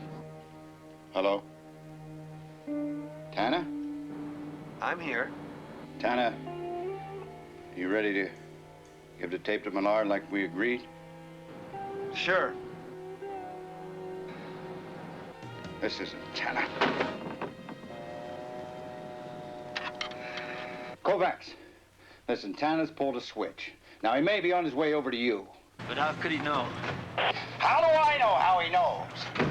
Hello? Tanna? I'm here. Tanna, you ready to give the tape to Millard like we agreed? Sure. This isn't Tanna. Kovacs, listen, Tanna's pulled a switch. Now, he may be on his way over to you. But how could he know? How do I know how he knows?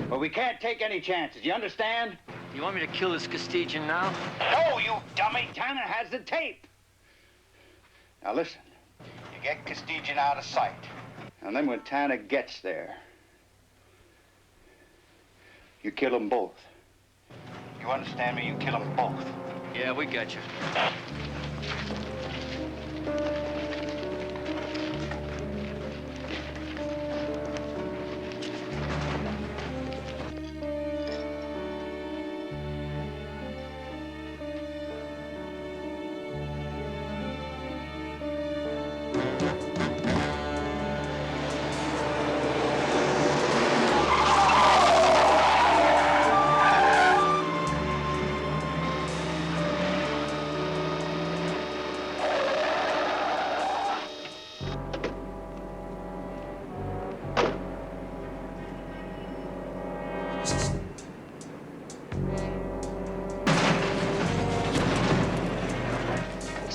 But we can't take any chances, you understand? You want me to kill this Castigian now? No, you dummy! Tanna has the tape. Now listen, you get Castigian out of sight. And then when Tanna gets there, you kill them both. You understand me? You kill them both. Yeah, we got you.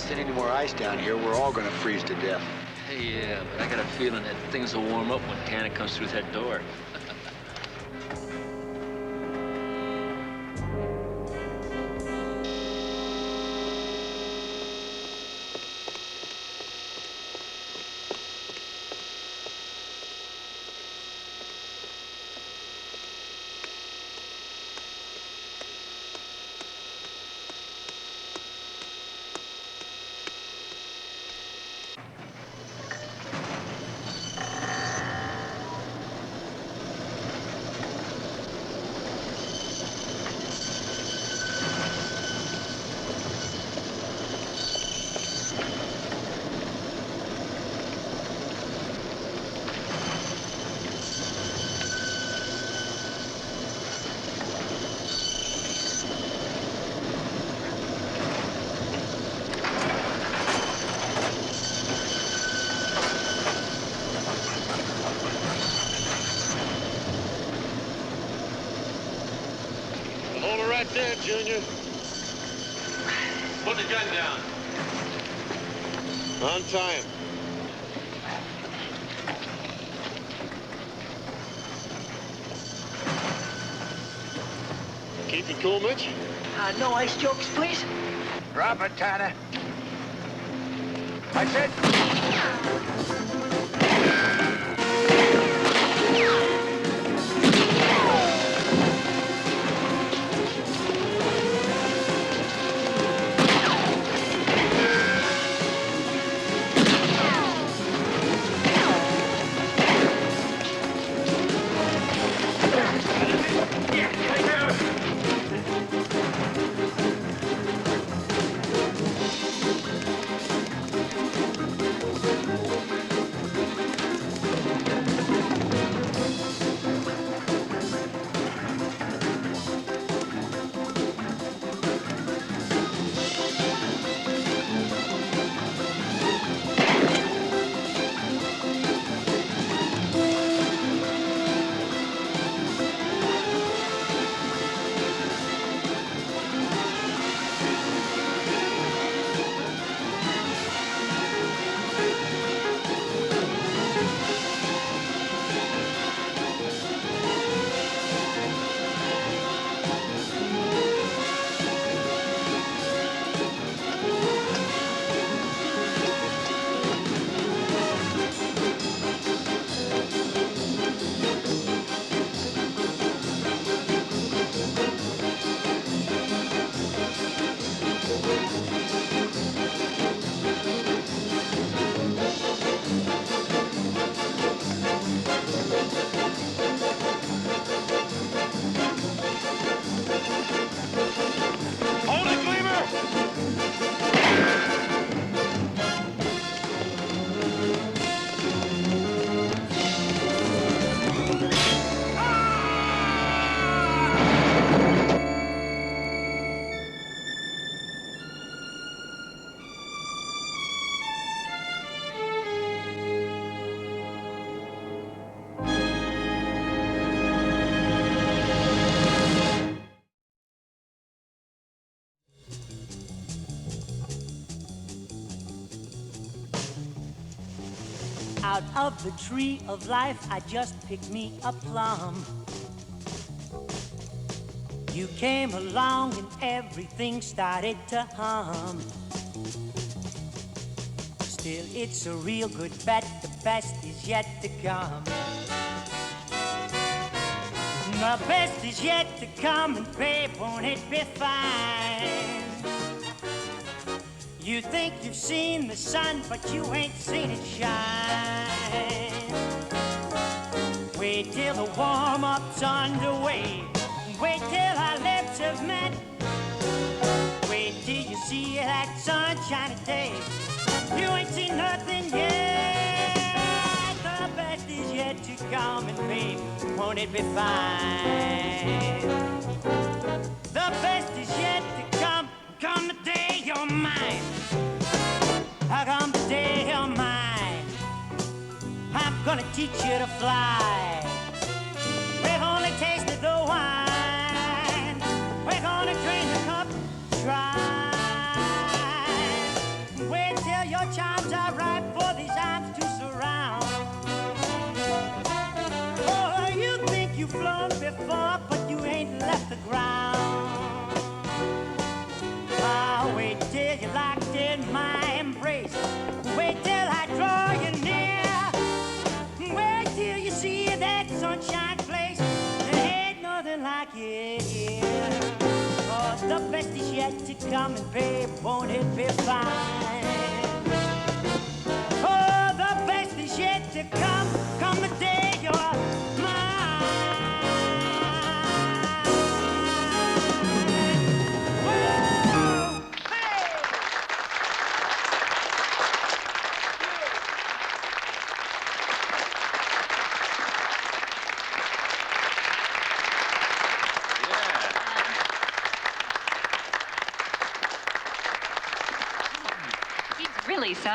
thin any more ice down here, we're all gonna freeze to death. Hey, yeah, but I got a feeling that things will warm up when Tanna comes through that door. Hold it right there, Junior. Put the gun down. Untie him. Keeping cool, Mitch? No ice jokes, please. Drop it, Tanna. I said... Out of the tree of life, I just picked me a plum. You came along and everything started to hum. Still, it's a real good bet, the best is yet to come. The best is yet to come, and babe, won't it be fine? You think you've seen the sun, but you ain't seen it shine. Wait till the warm-up's underway. Wait till our lips have met. Wait till you see that sunshiny day. You ain't seen nothing yet. The best is yet to come, and babe, won't it be fine? The best is yet to come. Come the day you're mine. Come the day you're mine. I'm gonna teach you to fly. We've only tasted the wine. We're gonna drain the cup dry. to come and pay, won't it be fine? Oh, the best is yet to come, come the day you're mine. Whoa! Hey! He's really some